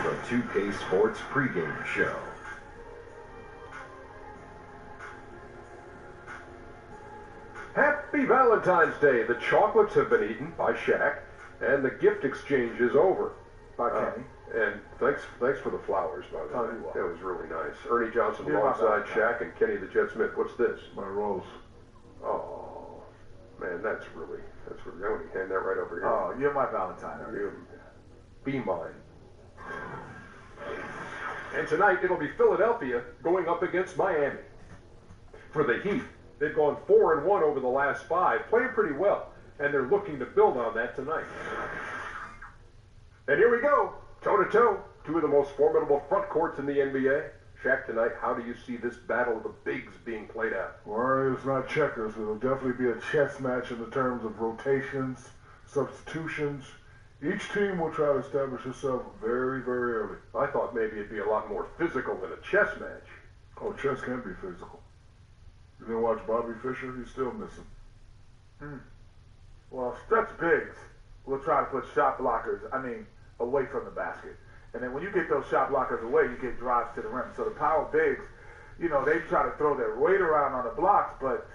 the 2K Sports pregame show. Happy Valentine's Day. The chocolates have been eaten by Shaq, and the gift exchange is over. By Kenny. And thanks for the flowers, by the way. You're That was really nice. Ernie Johnson You're alongside welcome. Shaq and Kenny the Jet Smith. What's this? My rose. Oh, man, that's really. I'm going to hand that right over here. Oh, you're my Valentine, Ernie. You be mine. And tonight it'll be Philadelphia going up against Miami. For the Heat, they've gone 4-1 over the last 5, playing pretty well, and they're looking to build on that tonight. And here we go, toe-to-toe, two of the most formidable front courts in the NBA. Shaq, tonight, how do you see this battle of the bigs being played out? Well, it's not checkers. It'll definitely be a chess match in the terms of rotations, substitutions. Each team will try to establish itself very, very early. I thought maybe it'd be a lot more physical than a chess match. Oh, chess can be physical. You didn't watch Bobby Fischer? He's still missing. Well, stretch bigs will try to put shot blockers, away from the basket. And then when you get those shot blockers away, you get drives to the rim. So the power bigs, they try to throw their weight around on the blocks, but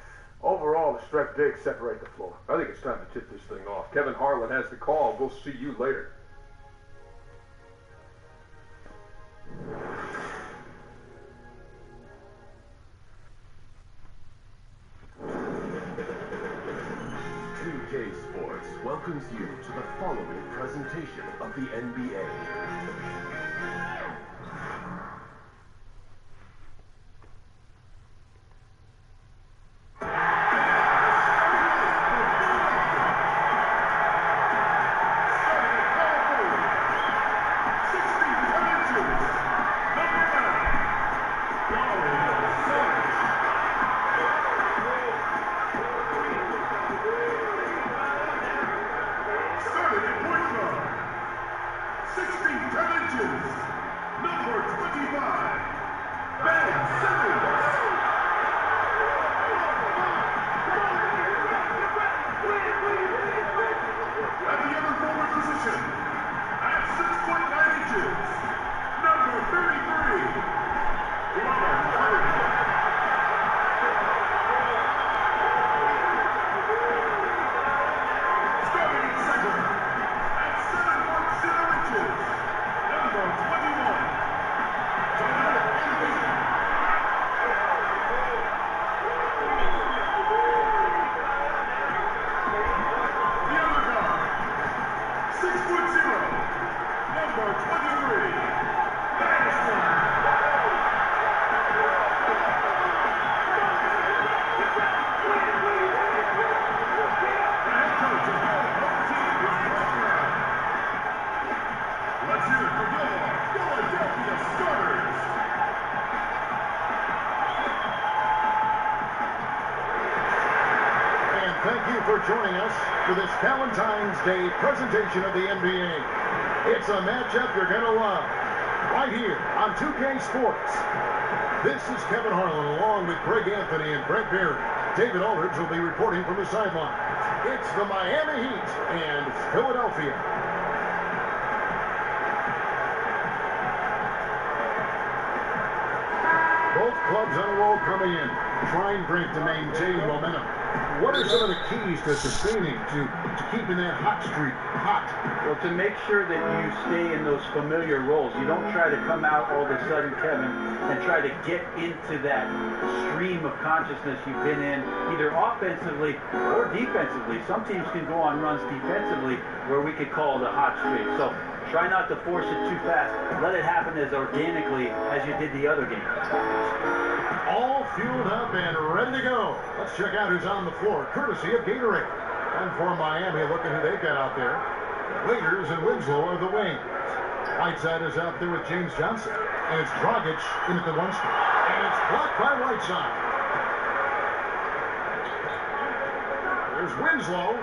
overall, the stretch bigs separate the floor. I think it's time to tip this thing off. Kevin Harlan has the call. We'll see you later. Sports welcomes you to the following presentation of the NBA. For joining us for this Valentine's Day presentation of the NBA. It's a matchup you're going to love right here on 2K Sports. This is Kevin Harlan along with Greg Anthony and Brett Berry. David Aldridge will be reporting from the sideline. It's the Miami Heat and Philadelphia. Both clubs on a roll coming in, trying great to maintain momentum. What are some of the keys to sustaining, to keeping that hot streak hot? Well, to make sure that you stay in those familiar roles. You don't try to come out all of a sudden, Kevin, and try to get into that stream of consciousness you've been in, either offensively or defensively. Some teams can go on runs defensively where we could call it a hot streak. So try not to force it too fast. Let it happen as organically as you did the other game. All fueled up and ready to go. Let's check out who's on the floor, courtesy of Gatorade. And for Miami, look at who they've got out there. Waiters and Winslow are the wings. Whiteside is out there with James Johnson. And it's Dragic in at the 1 spot. And it's blocked by Whiteside. There's Winslow.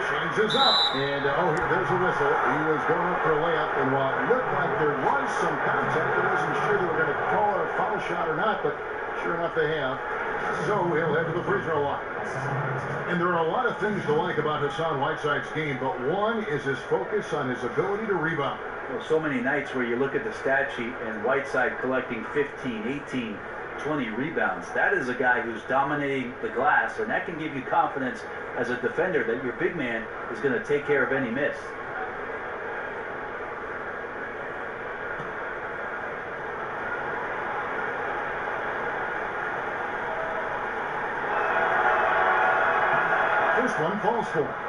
Changes up. And, there's a whistle. He was going up for a layup. And while it looked like there was some contact, I wasn't sure they were going to call it a foul shot or not, but sure enough they have. So he'll head to the free throw line. And there are a lot of things to like about Hassan Whiteside's game, but one is his focus on his ability to rebound. Well, so many nights where you look at the stat sheet and Whiteside collecting 15, 18, 20 rebounds. That is a guy who's dominating the glass, and that can give you confidence as a defender that your big man is going to take care of any miss. First one falls for him.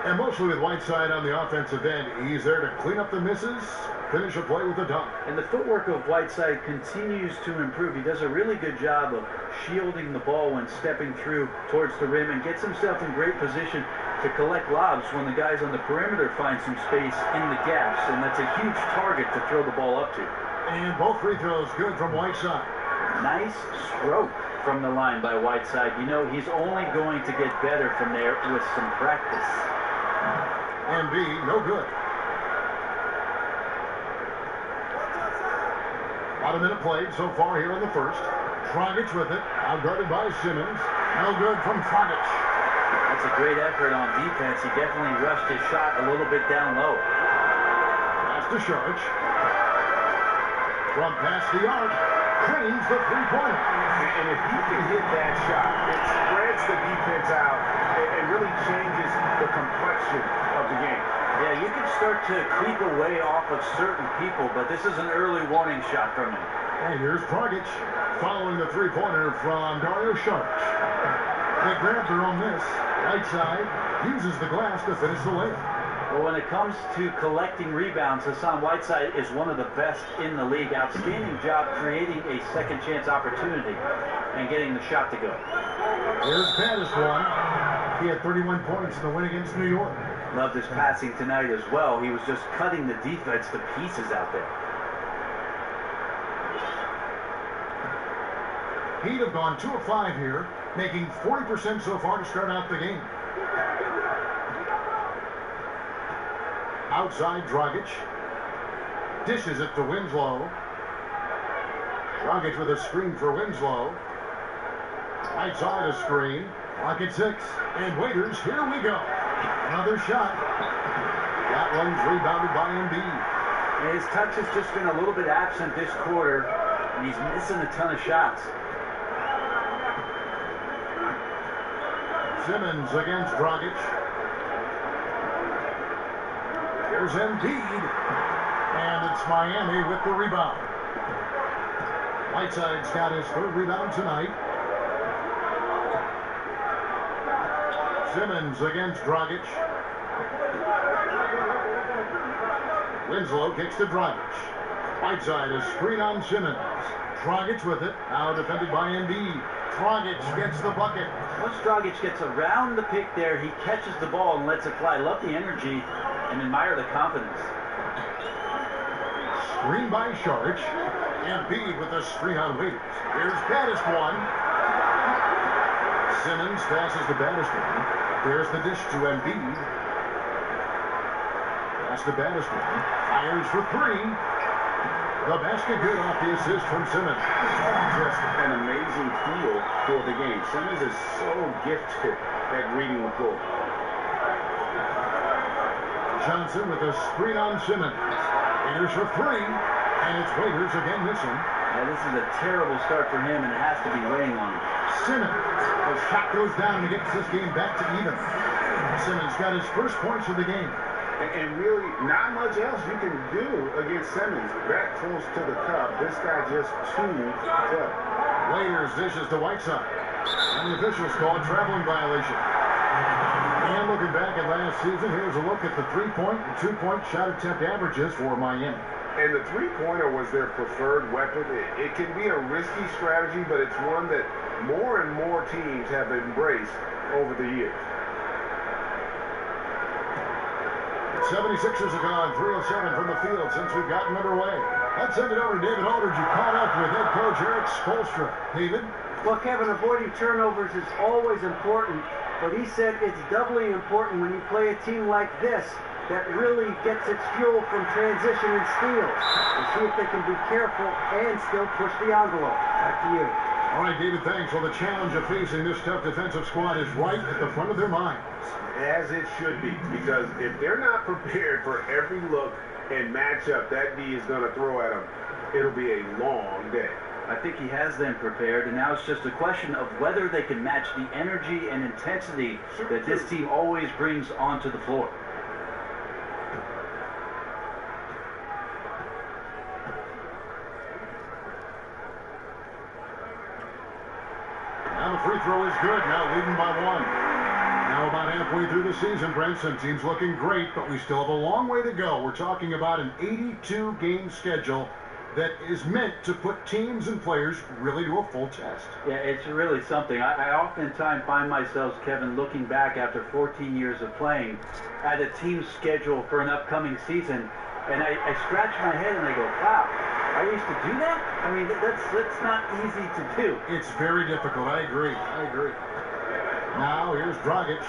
And mostly with Whiteside on the offensive end, he's there to clean up the misses, finish a play with a dunk. And the footwork of Whiteside continues to improve. He does a really good job of shielding the ball when stepping through towards the rim and gets himself in great position to collect lobs when the guys on the perimeter find some space in the gaps. And that's a huge target to throw the ball up to. And both free throws good from Whiteside. Nice stroke from the line by Whiteside. You know, he's only going to get better from there with some practice. Embiid, no good. About a minute played so far here in the first. Dragic with it, outguarded by Simmons. No good from Dragic. That's a great effort on defense. He definitely rushed his shot a little bit down low. Pass to Sharch. From past the arc, cleans the three-pointer. And if you can hit that shot, it spreads the defense out and really changes the complexion of the game. Yeah, you can start to creep away off of certain people, but this is an early warning shot from him. And here's Dragic following the three-pointer from Dario Sharp. They grab their own miss. Right side uses the glass to finish the layup. Well, when it comes to collecting rebounds, Hassan Whiteside is one of the best in the league. Outstanding job creating a second chance opportunity and getting the shot to go. Here's Pattis one. He had 31 points in the win against New York. Loved his passing tonight as well. He was just cutting the defense to pieces out there. Heat have gone 2 of 5 here, making 40% so far to start out the game. Outside Dragic. Dishes it to Winslow. Dragic with a screen for Winslow. Right side a screen. Clock at 6. And Waiters, here we go. Another shot. That one's rebounded by Embiid. And his touch has just been a little bit absent this quarter, and he's missing a ton of shots. Simmons against Dragic. Here's Embiid. And it's Miami with the rebound. Whiteside's got his 3rd rebound tonight. Simmons against Dragic. Winslow kicks to Dragic. Whiteside a screen on Simmons. Dragic with it. Now defended by Embiid. Dragic gets the bucket. Once Dragic gets around the pick there, he catches the ball and lets it fly. Love the energy and admire the confidence. Screen by Sharch. Embiid with the screen on Waiters. Here's Pattis one. Simmons passes to Battiston. There's the dish to Embiid. Pass to Battiston. Fires for 3. The basket good off the assist from Simmons. Just an amazing feel for the game. Simmons is so gifted at reading the floor. Johnson with a screen on Simmons. Waiters for 3. And it's Waiters again missing. Yeah, this is a terrible start for him, and it has to be weighing on him. Simmons. The shot goes down and gets this game back to even. Simmons got his first points of the game. And really, not much else you can do against Simmons. That close to the cup. This guy just too tough. Waiters dishes to Whiteside. And the officials call a traveling violation. And looking back at last season, here's a look at the 3-point and 2-point shot attempt averages for Miami. And the three-pointer was their preferred weapon. It can be a risky strategy, but it's one that more and more teams have embraced over the years. 76ers have gone 3-of-7 from the field since we've gotten underway. Let's send it over to David Aldridge, who caught up with head coach Eric Spoelstra. David? Well, Kevin, avoiding turnovers is always important, but he said it's doubly important when you play a team like this that really gets its fuel from transition and steals. We'll see if they can be careful and still push the envelope. Back to you. All right, David, thanks. Well, the challenge of facing this tough defensive squad is right at the front of their minds. As it should be, because if they're not prepared for every look and match up that D is going to throw at him, it'll be a long day. I think he has them prepared, and now it's just a question of whether they can match the energy and intensity that this team always brings onto the floor. Now the free throw is good, now leading by 1. Now about halfway through the season, Brenson, team's looking great, but we still have a long way to go. We're talking about an 82-game schedule that is meant to put teams and players really to a full test. Yeah, it's really something. I oftentimes find myself, Kevin, looking back after 14 years of playing at a team's schedule for an upcoming season, and I scratch my head and I go, wow, I used to do that? I mean, that's not easy to do. It's very difficult. I agree. Now here's Dragic.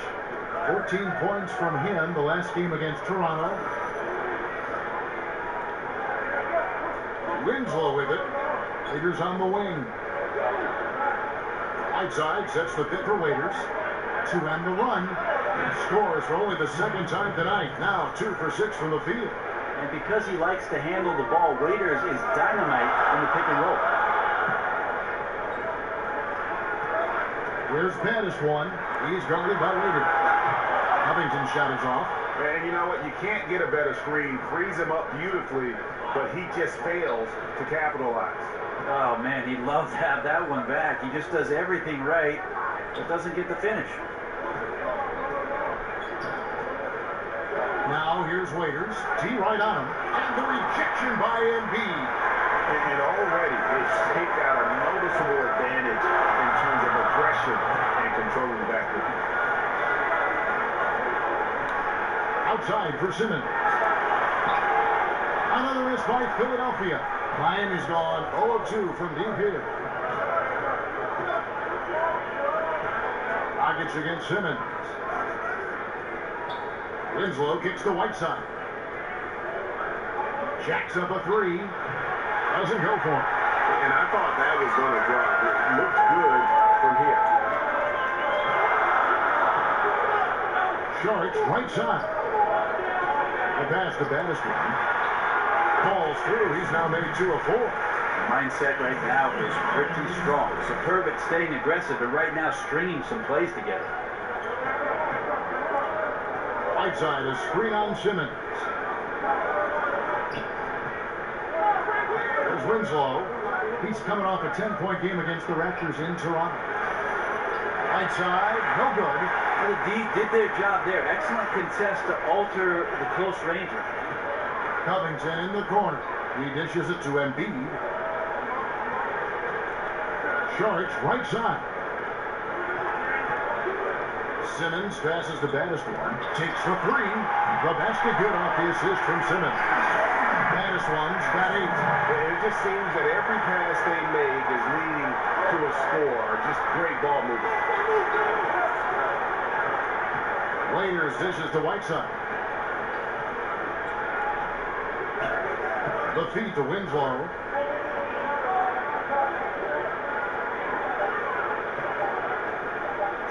14 points from him the last game against Toronto. Winslow with it. Waiters on the wing. Whiteside sets the pick for Waiters. 2 and the run. Scores for only the second time tonight. Now 2 for 6 from the field. And because he likes to handle the ball, Waiters is dynamite in the pick and roll. Here's Pettis one. He's guarded by Waiters. Covington's shot is off. And you know what? You can't get a better screen. Frees him up beautifully, but he just fails to capitalize. Oh, man, he'd love to have that one back. He just does everything right, but doesn't get the finish. Now here's Waiters. T right on him. And the rejection by Embiid. And already they've got a noticeable advantage in terms of aggression and controlling the backcourt. Outside for Simmons. Another miss by Philadelphia. Miami's gone 0-2 from deep here. Dragic against Simmons. Winslow kicks to Whiteside. Jacks up a 3. Doesn't go for it. And I thought that was going to drop. It looked good from here. Sharks right side. The pass to baddest one. Falls through. He's now made 2 of 4. Mindset right now is pretty strong. Superb at staying aggressive, but right now stringing some plays together. Whiteside, a screen on Simmons. There's Winslow. He's coming off a 10-point game against the Raptors in Toronto. Whiteside, no good. Well, the D did their job there. Excellent contest to alter the close ranger. Covington in the corner. He dishes it to Embiid. Sharks right side. Simmons passes the baddest one. Takes for 3. The basket good off the assist from Simmons. Baddest one's got 8. It just seems that every pass they make is leading to a score. Just great ball movement. Waiters dishes to Whiteside. The feed to Winslow.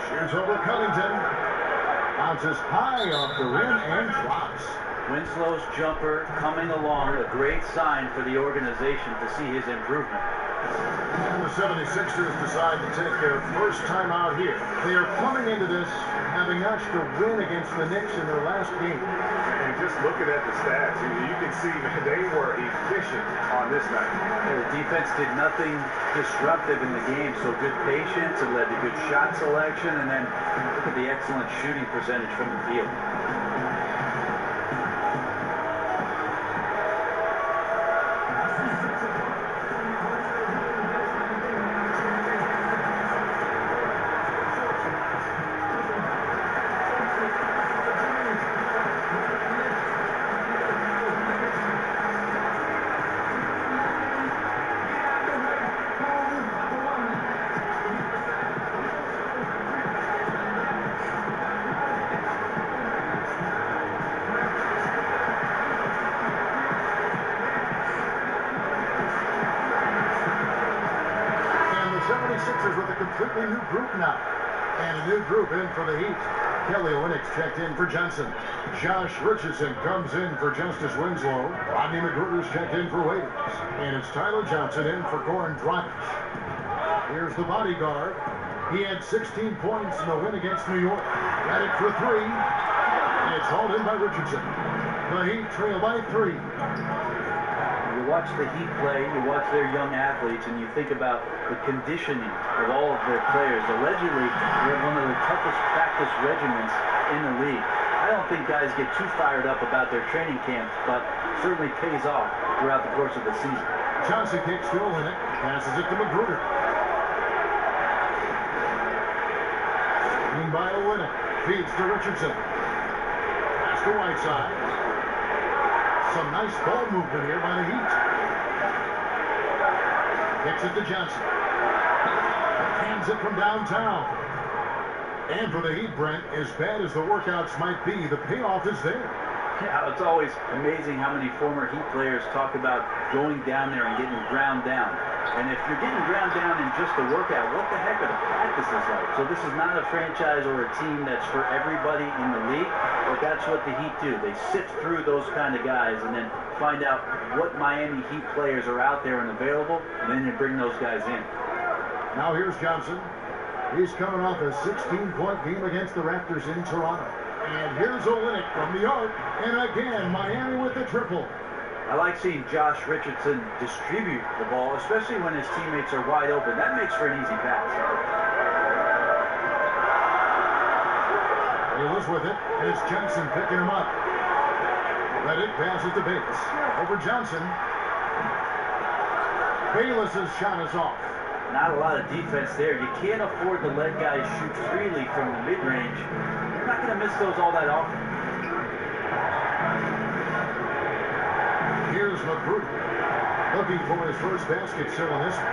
Shoots over Covington. Bounces high off the rim and drops. Winslow's jumper coming along, a great sign for the organization to see his improvement. And the 76ers decide to take their first time out here. They are coming into this having notched a win against the Knicks in their last game. And just looking at the stats, you can see they were efficient on this night. The defense did nothing disruptive in the game, so good patience, it led to good shot selection, and then look at the excellent shooting percentage from the field. With a completely new group now. And a new group in for the Heat. Kelly Olynyk checked in for Johnson. Josh Richardson comes in for Justice Winslow. Rodney McGruder's checked in for Waiters. And it's Tyler Johnson in for Goran Dragic. Here's the bodyguard. He had 16 points in the win against New York. Redick for three. And it's hauled in by Richardson. The Heat trail by 3. You watch the Heat play, you watch their young athletes, and you think about the conditioning of all of their players. Allegedly, they have one of the toughest practice regimens in the league. I don't think guys get too fired up about their training camp, but certainly pays off throughout the course of the season. Johnson kicks to Olynyk, passes it to McGruder. Screen by Olynyk, feeds to Richardson. Pass to Whiteside. Some nice ball movement here by the Heat. Kicks it to Johnson. Hands it from downtown. And for the Heat, Brent, as bad as the workouts might be, the payoff is there. Yeah, it's always amazing how many former Heat players talk about going down there and getting ground down. And if you're getting ground down in just a workout, what the heck are the practices like? So this is not a franchise or a team that's for everybody in the league, but that's what the Heat do. They sift through those kind of guys and then find out what Miami Heat players are out there and available, and then they bring those guys in. Now here's Johnson. He's coming off a 16-point game against the Raptors in Toronto. And here's Olynyk from the arc, and again, Miami with the triple. I like seeing Josh Richardson distribute the ball, especially when his teammates are wide open. That makes for an easy pass. Bayless with it, and it's Johnson picking him up. Redick passes to Bayless. Over Johnson. Bayless's shot is off. Not a lot of defense there. You can't afford to let guys shoot freely from the mid-range. You're not going to miss those all that often. Here's McGruder, looking for his first basket still in this one.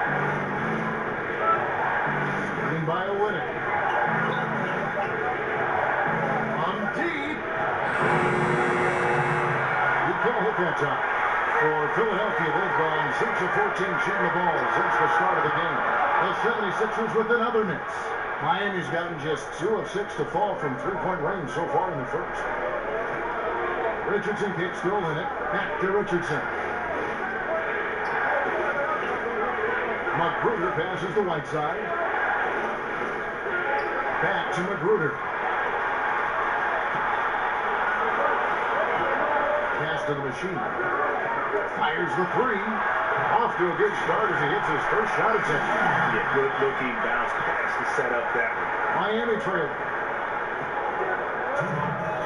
Screen by Olynyk. On deep. You can't hit that time. For Philadelphia, they've gone 6 of 14 shooting the ball since the start of the game. The 76ers with another miss. Miami's gotten just 2 of 6 to fall from three-point range so far in the first. Richardson kicks to Olynyk. Back to Richardson. McGruder passes to Whiteside. Back to McGruder. Pass to the machine. Fires the three. Off to a good start as he hits his first shot attempt. Yeah, good looking bounce pass to set up that one. Miami trailing.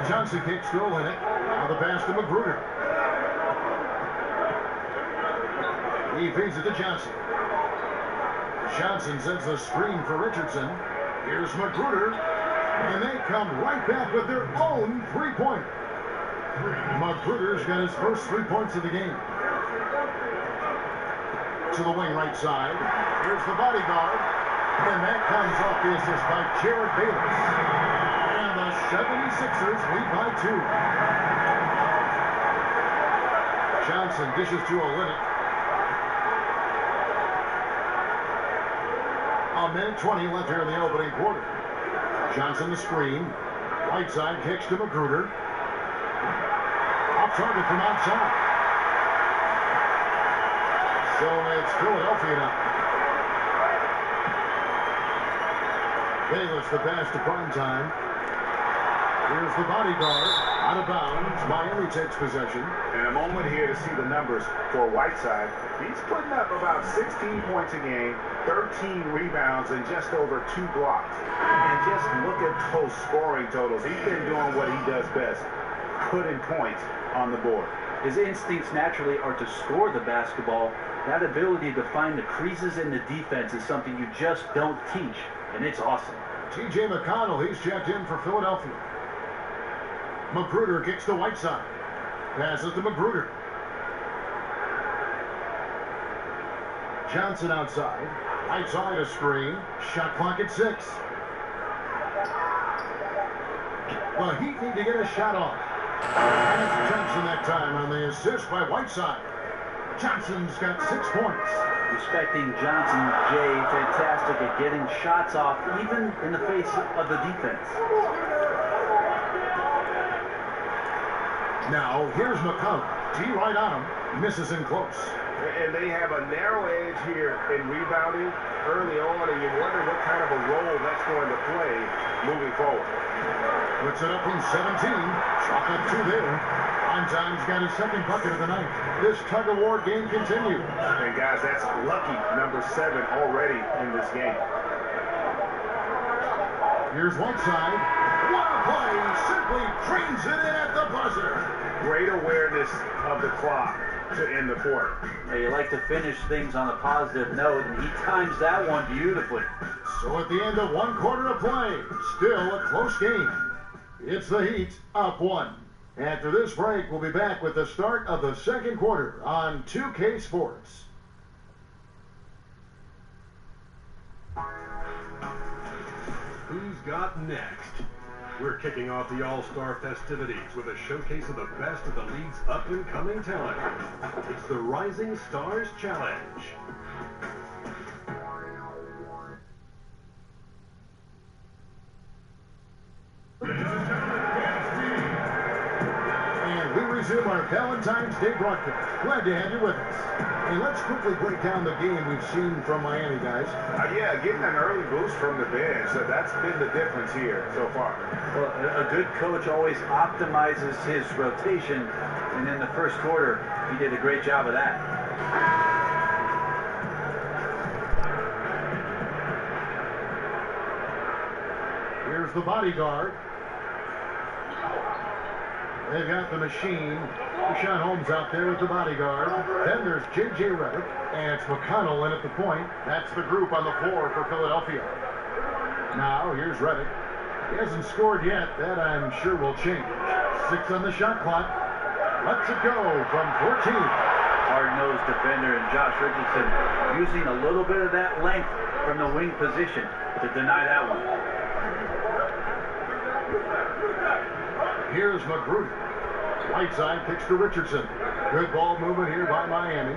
Johnson kicks to Olynyk. Now the pass to McGruder. He feeds it to Johnson. Johnson sends the screen for Richardson. Here's McGruder. And they come right back with their own three-pointer. McGruder's got his first 3 points of the game. To the wing right side. Here's the bodyguard. And that comes off the assist by Jared Bayless. And the 76ers lead by 2. Johnson dishes to Olynyk. A minute 20 left here in the opening quarter. Johnson the screen. Whiteside kicks to McGruder. Off target from outside. So it's Philadelphia now. Bayless the pass to Primetime. Here's the bodyguard. Out of bounds. Miami takes possession. And a moment here to see the numbers for Whiteside. He's putting up about 16 points a game, 13 rebounds, and just over 2 blocks. And just look at those scoring totals. He's been doing what he does best, putting points on the board. His instincts naturally are to score the basketball. That ability to find the creases in the defense is something you just don't teach, and it's awesome. T.J. McConnell, he's checked in for Philadelphia. McGruder kicks to Whiteside. Passes to McGruder. Johnson outside. Whiteside a screen. Shot clock at 6. The Heat need to get a shot off. And it's Johnson that time on the assist by Whiteside. Johnson's got 6 points. Respecting Johnson, Jay, fantastic at getting shots off, even in the face of the defense. Now, here's McConnell. T right on him. Misses in close. And they have a narrow edge here in rebounding early on, and you wonder what kind of a role that's going to play moving forward. Puts it up from 17. Chalk up 2 there. Einstein's got his second bucket of the night. This tug-of-war game continues. And guys, that's lucky number 7 already in this game. Here's one side. What a play! Simply drains it in at the buzzer. Great awareness of the clock to end the quarter. Now, you like to finish things on a positive note, and he times that one beautifully. So at the end of 1 quarter of play, still a close game. It's the Heat up 1. After this break, we'll be back with the start of the second quarter on 2K Sports. Who's got next? We're kicking off the All-Star festivities with a showcase of the best of the league's up-and-coming talent. It's the Rising Stars Challenge. And we resume our Valentine's Day broadcast. Glad to have you with us. Hey, let's quickly break down the game we've seen from Miami, guys. Yeah, getting an early boost from the bench. So that's been the difference here so far. Well, a good coach always optimizes his rotation, and in the first quarter, he did a great job of that. Here's the bodyguard. They've got the machine. Deshaun Holmes out there with the bodyguard. Then there's J.J. Redick, and it's McConnell in at the point. That's the group on the floor for Philadelphia. Now, here's Redick. He hasn't scored yet. That, I'm sure, will change. 6 on the shot clock. Lets it go from 14. Hard-nosed defender and Josh Richardson using a little bit of that length from the wing position to deny that one. Here's McGruder. Right side kicks to Richardson. Good ball movement here by Miami.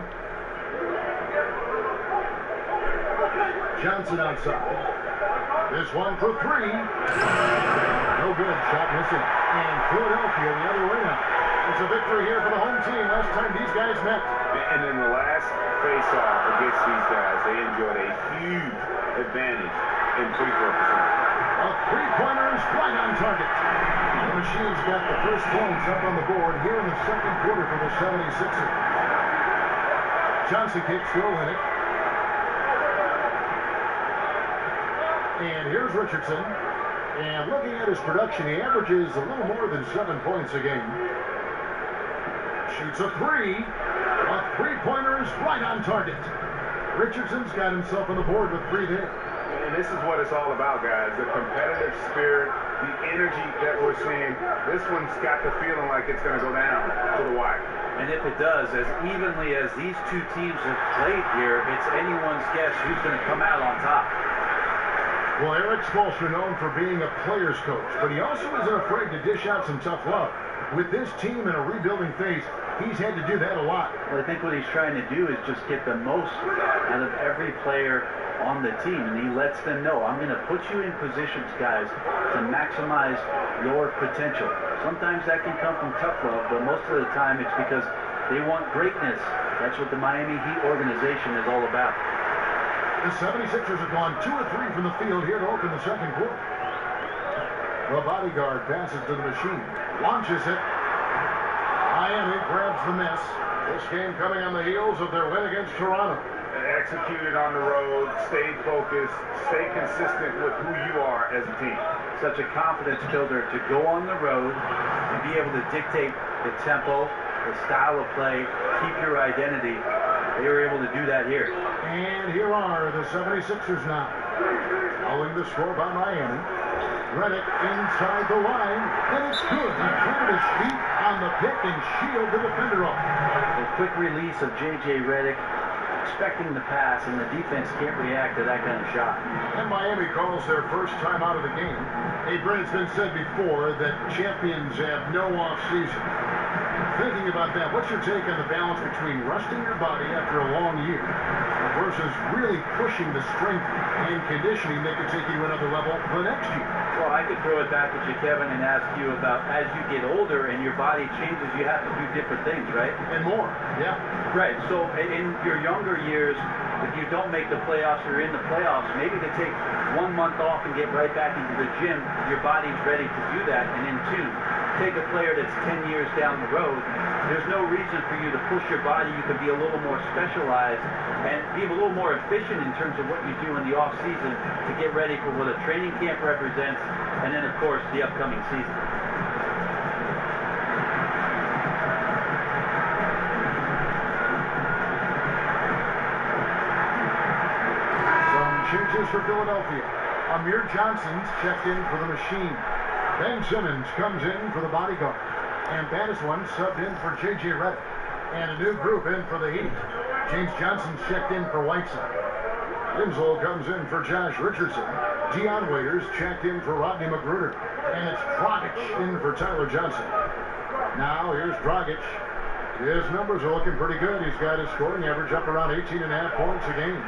Johnson outside. This one for 3. No good. Shot missing. And Philadelphia the other way now. It's a victory here for the home team. Last time these guys met. And in the last face-off against these guys, they enjoyed a huge advantage in free throw percentage. A three-pointer is right on target. The Machine's got the first points up on the board here in the second quarter for the 76ers. Johnson kicks, still in it. And here's Richardson. And looking at his production, he averages a little more than 7 points a game. Shoots a 3. A three-pointer is right on target. Richardson's got himself on the board with 3 there. And this is what it's all about, guys. The competitive spirit, the energy that we're seeing. This one's got the feeling like it's going to go down to the wire. And if it does, as evenly as these two teams have played here, it's anyone's guess who's going to come out on top. Well, Eric Spoelstra known for being a player's coach, but he also isn't afraid to dish out some tough love. With this team in a rebuilding phase, he's had to do that a lot. Well, I think what he's trying to do is just get the most out of every player on the team, and he lets them know, I'm going to put you in positions, guys, to maximize your potential. Sometimes that can come from tough love, but most of the time it's because they want greatness. That's what the Miami Heat organization is all about. The 76ers have gone 2 of 3 from the field here to open the second quarter. The bodyguard passes to the Machine. Launches it. Miami grabs the miss. This game coming on the heels of their win against Toronto. Executed on the road, stayed focused, stay consistent with who you are as a team. Such a confidence builder to go on the road and be able to dictate the tempo, the style of play, keep your identity. They were able to do that here. And here are the 76ers now. Following the score by Miami. Redick inside the line, and it's good. He planted his feet on the pick and shielded the defender off. The quick release of J.J. Redick, expecting the pass, and the defense can't react to that kind of shot. And Miami calls their first time out of the game. Hey, Brent, it's been said before that champions have no off season. thinking about that, what's your take on the balance between resting your body after a long year versus really pushing the strength and conditioning that could take you another level the next year? Well, I could throw it back at you, Kevin, and ask you about as you get older and your body changes, you have to do different things, right? And more, yeah. Right. So in your younger years, if you don't make the playoffs or in the playoffs, maybe to take 1 month off and get right back into the gym, your body's ready to do that. And then 2, take a player that's 10 years down the road, there's no reason for you to push your body. You can be a little more specialized and be a little more efficient in terms of what you do in the off season to get ready for what a training camp represents, and then of course the upcoming season. Changes for Philadelphia. Amir Johnson's checked in for the machine. Ben Simmons comes in for the bodyguard. And Baniswan subbed in for J.J. Redick. And a new group in for the Heat. James Johnson's checked in for Whiteside. Insel comes in for Josh Richardson. Dion Waiters checked in for Rodney McGruder. And it's Dragic in for Tyler Johnson. Now here's Dragic. His numbers are looking pretty good. He's got his scoring average up around 18.5 points a game.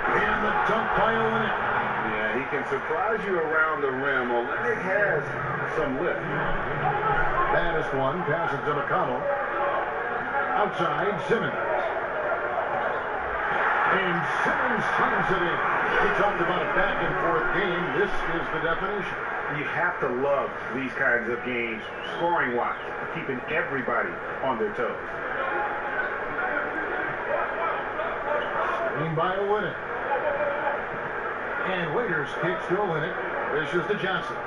And the dunk by Olynyk. Yeah, he can surprise you around the rim. Olynyk has some lift. Baddest one passes to McConnell. Outside, Simmons. And Simmons slams it in. We talked about a back-and-forth game. This is the definition. You have to love these kinds of games, scoring-wise, keeping everybody on their toes. Screen by Olynyk. And Waiters kicks to Olynyk. Dishes to Johnson.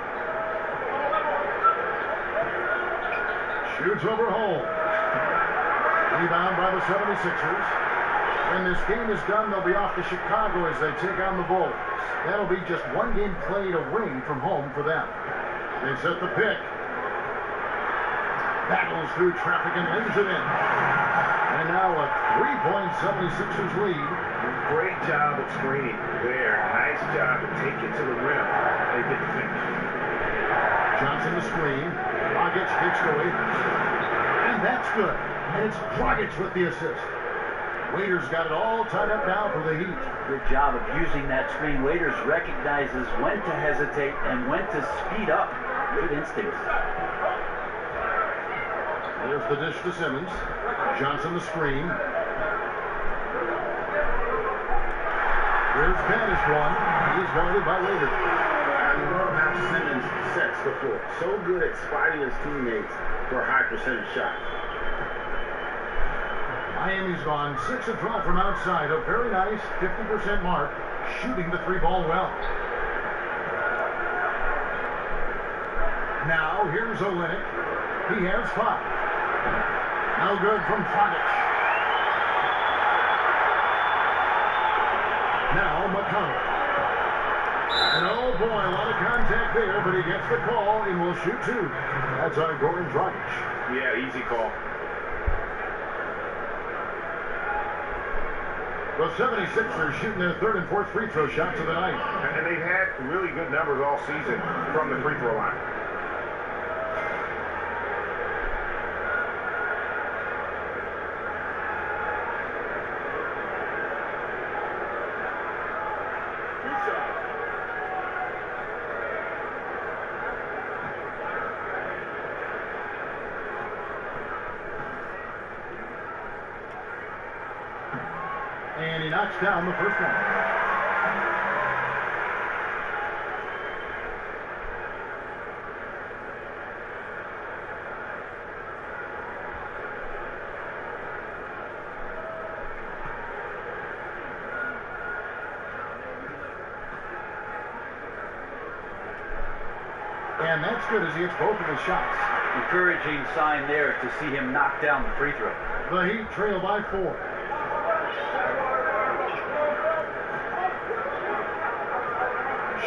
Shoots over Holmes. Rebound by the 76ers. When this game is done, they'll be off to Chicago as they take on the Bulls. That'll be just 1 game played away from home for them. They set the pick. Battles through traffic and lays it in. And now a 3-point 76ers lead. Great job of screening there. Nice job to take it to the rim. They get the finish. Johnson the screen. Dragic hits to Waiters. And that's good. And it's Dragic with the assist. Waiters got it all tied up now for the Heat. Good job of using that screen. Waiters recognizes when to hesitate and when to speed up. Good instincts. There's the dish to Simmons. Johnson the screen. Here's Baddest one. He's guarded by Waiters. I love how Simmons sets the floor. So good at spotting his teammates for a high percentage shot. Miami's gone 6 of 12 from outside. A very nice 50% mark. Shooting the 3-ball well. Now here's Olynyk. He has 5. No good from Dragic. Now McConnell. And oh boy, a lot of contact there, but he gets the call and will shoot 2. That's on Goran Dragic. Yeah, easy call. The 76ers shooting their 3rd and 4th free throw shots of the night. And they've had really good numbers all season from the free throw line. And he knocks down the first one. And that's good as he hits both of his shots. Encouraging sign there to see him knock down the free throw. The Heat trail by 4.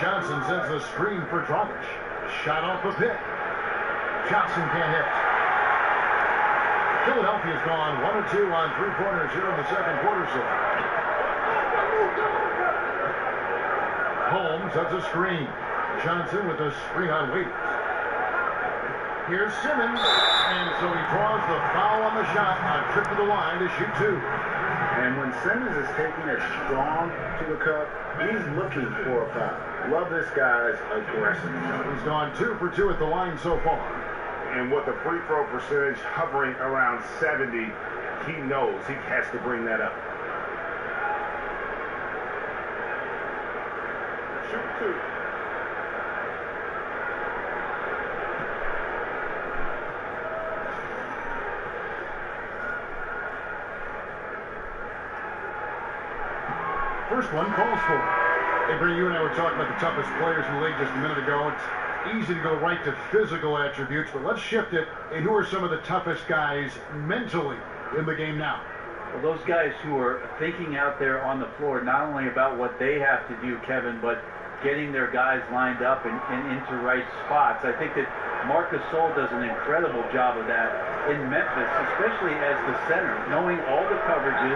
Johnson sends the screen for Dragic. Shot off the pick. Johnson can't hit. Philadelphia's gone 1 of 2 on 3-pointers here in the second quarter. So Holmes sets a screen. Johnson with a screen on Waiters. Here's Simmons, and so he draws the foul on the shot, a trip to the line to shoot 2. And when Simmons is taking it strong to the cup, he's looking for a foul. Love this guy's aggressiveness. He's gone 2 for 2 at the line so far. And with the free throw percentage hovering around 70, he knows he has to bring that up. Shoot 2. First one calls for. Hey, Brady, you and I were talking about the toughest players in the league just a minute ago. It's easy to go right to physical attributes, but let's shift it. And who are some of the toughest guys mentally in the game now? Well, those guys who are thinking out there on the floor, not only about what they have to do, Kevin, but getting their guys lined up and into right spots. I think that Marc Gasol does an incredible job of that in Memphis, especially as the center, knowing all the coverages,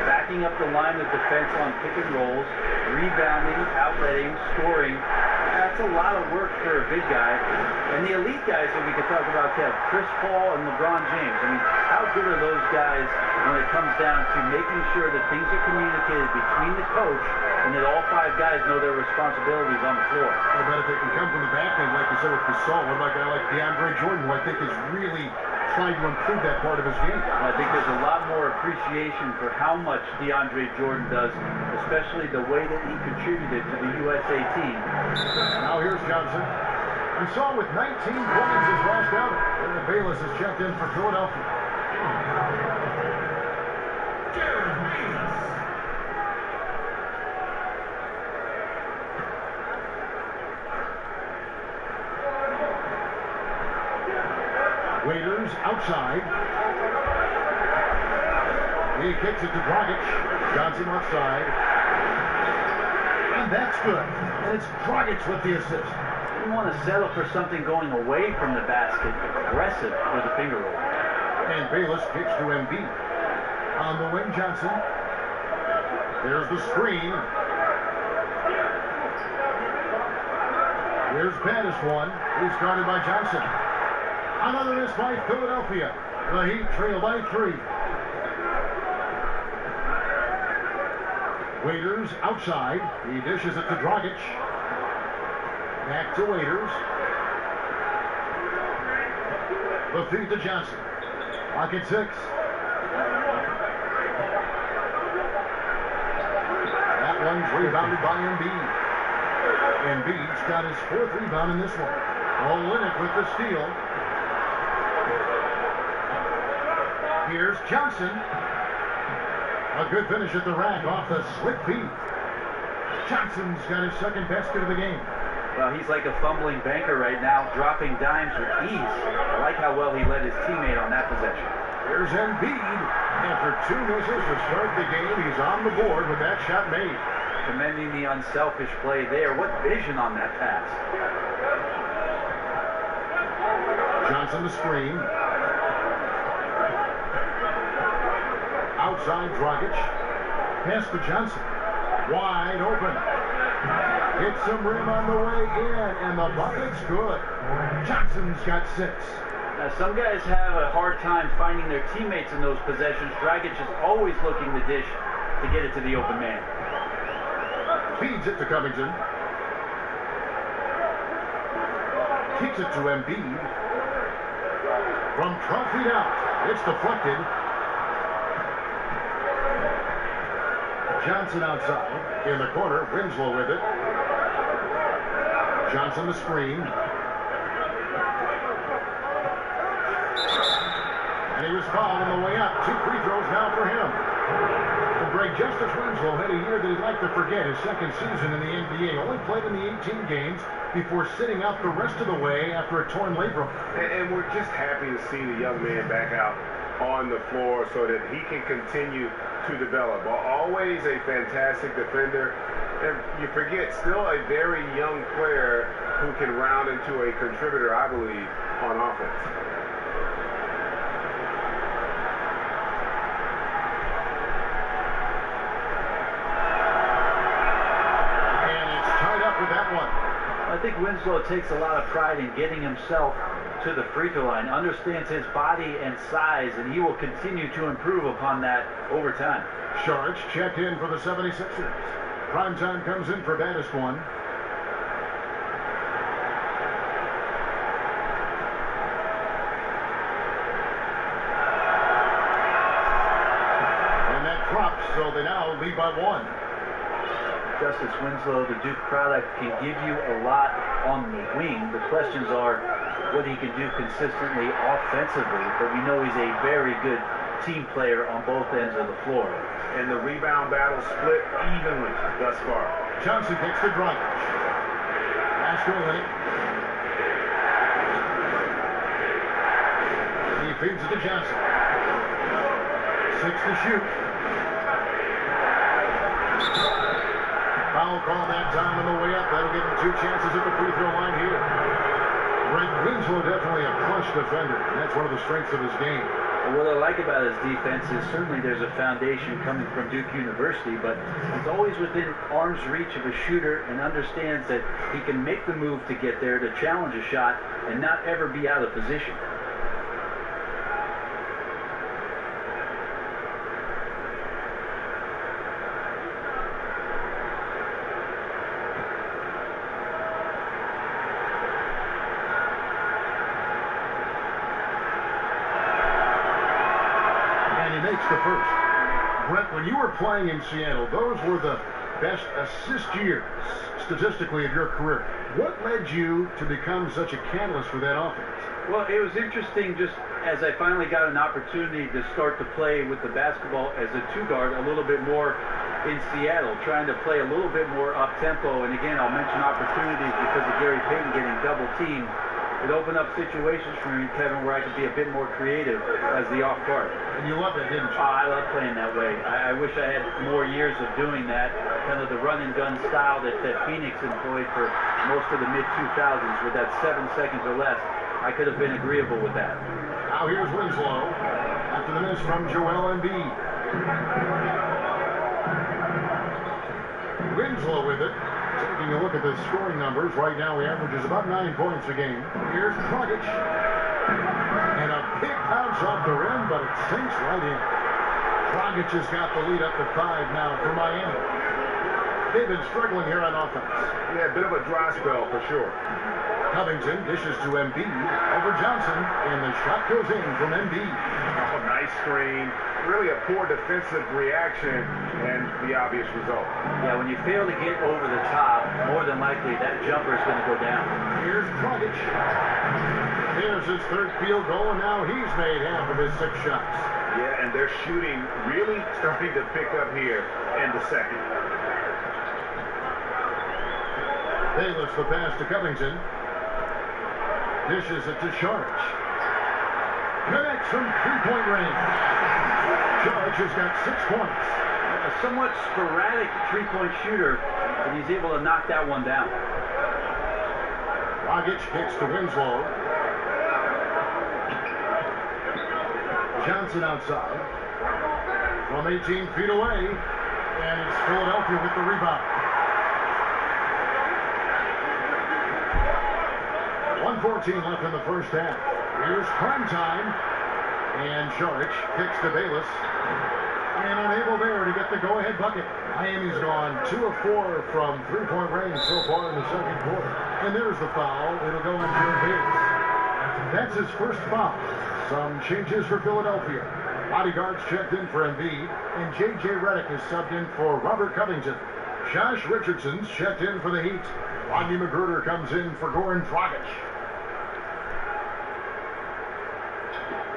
backing up the line of defense on pick and rolls, rebounding, outletting, scoring. That's a lot of work for a big guy. And the elite guys that we could talk about, Kev, Chris Paul and LeBron James. I mean, how good are those guys when it comes down to making sure that things are communicated between the coach and that all 5 guys know their responsibilities on the floor? I bet if they can come from the back end, like you said with Gasol, what about a guy like DeAndre Jordan, who I think is really trying to improve that part of his game? I think there's a lot more appreciation for how much DeAndre Jordan does, especially the way that he contributed to the USA team. Now here's Johnson. We saw with 19 points his last outing. And Bayless has checked in for Philadelphia. Waiters outside. He kicks it to Dragic. Johnson left side. And that's good. And it's Dragic with the assist. You want to settle for something going away from the basket, aggressive with a finger roll. And Bayless kicks to Embiid. On the wing, Johnson. There's the screen. Here's Bandis one. He's guarded by Johnson. Another miss by Philadelphia. The Heat trail by 3. Waiters outside. He dishes it to Dragic. Back to Waiters. The feed to Johnson. Clock at 6. That one's rebounded by Embiid. Embiid's got his 4th rebound in this one. Olynyk with the steal. Here's Johnson. A good finish at the rack off the slick feed. Johnson's got his 2nd basket of the game. Well, he's like a fumbling banker right now, dropping dimes with ease. I like how well he led his teammate on that possession. Here's Embiid. After 2 misses to start the game, he's on the board with that shot made. Commending the unselfish play there. What vision on that pass. Johnson the screen. Outside Dragic. Pass to Johnson. Wide open. Hits some rim on the way in, and the bucket's good. Johnson's got 6. Now, some guys have a hard time finding their teammates in those possessions. Dragic is always looking to dish to get it to the open man. Feeds it to Covington. Kicks it to Embiid. From 12 feet out, it's deflected. Johnson outside. In the corner, Winslow with it. Johnson the screen. And he was fouled on the way up. 2 free throws now for him. And Greg, Justice Winslow had a year that he'd like to forget. His 2nd season in the NBA. Only played in the 18 games before sitting out the rest of the way after a torn labrum. And we're just happy to see the young man back out on the floor so that he can continue to develop. Always a fantastic defender. And you forget, still a very young player who can round into a contributor, I believe, on offense. And it's tied up with that one. I think Winslow takes a lot of pride in getting himself to to the free throw line, understands his body and size, and he will continue to improve upon that over time. Sharch checked in for the 76ers. Primetime comes in for baddest one. So they now lead by one. Justice Winslow, the Duke product, can give you a lot on the wing. The questions are what he can do consistently offensively, but we know he's a very good team player on both ends of the floor. And the rebound battle split evenly thus far. Johnson kicks to Dragic. Castro with it. He feeds it to Johnson. 6 to shoot. Foul call that time on the way up. That'll give him 2 chances at the free throw line here. Brent Winslow, definitely a clutch defender. That's one of the strengths of his game. Well, what I like about his defense is certainly there's a foundation coming from Duke University, but he's always within arm's reach of a shooter and understands that he can make the move to get there, to challenge a shot, and not ever be out of position. The first. Brent, when you were playing in Seattle, those were the best assist years, statistically, of your career. What led you to become such a catalyst for that offense? Well, it was interesting just as I finally got an opportunity to start to play with the basketball as a 2-guard a little bit more in Seattle, trying to play a little bit more up-tempo. And again, I'll mention opportunities because of Gary Payton getting double-teamed. It opened up situations for me, Kevin, where I could be a bit more creative as the off guard. And you loved it, didn't you? Oh, I love playing that way. I wish I had more years of doing that, kind of the run-and-gun style that Phoenix employed for most of the mid-2000s with that 7 seconds or less. I could have been agreeable with that. Now here's Winslow after the miss from Joel Embiid. Winslow with it. Taking a look at the scoring numbers, right now he averages about 9 points a game. Here's Dragic. And a big bounce off the rim, but it sinks right in. Dragic has got the lead up to 5 now for Miami. They've been struggling here on offense. Yeah, a bit of a dry spell for sure. Covington dishes to Embiid over Johnson, and the shot goes in from Embiid. Oh, nice screen. Really a poor defensive reaction, and the obvious result. Yeah, when you fail to get over the top, more than likely that jumper is going to go down. Here's Dragic. There's his 3rd field goal, and now he's made half of his 6 shots. Yeah, and their shooting really starting to pick up here in the second. Bayless the pass to Covington. Dishes it to Sharch. Connects from 3-point range. Sharch has got 6 points. A somewhat sporadic 3-point shooter, but he's able to knock that one down. Dragic kicks to Winslow. Johnson outside. From 18 feet away. And it's Philadelphia with the rebound. 1:14 left in the first half. Here's Primetime. And Sharch kicks to Bayless. And unable there to get the go-ahead bucket. Miami's gone 2 of 4 from 3-point range so far in the second quarter. And there's the foul. It'll go on Jared Bayless. That's his first foul. Some changes for Philadelphia. Bodyguards checked in for Embiid. And J.J. Redick is subbed in for Robert Covington. Josh Richardson's checked in for the Heat. Rodney Magruder comes in for Goran Dragic.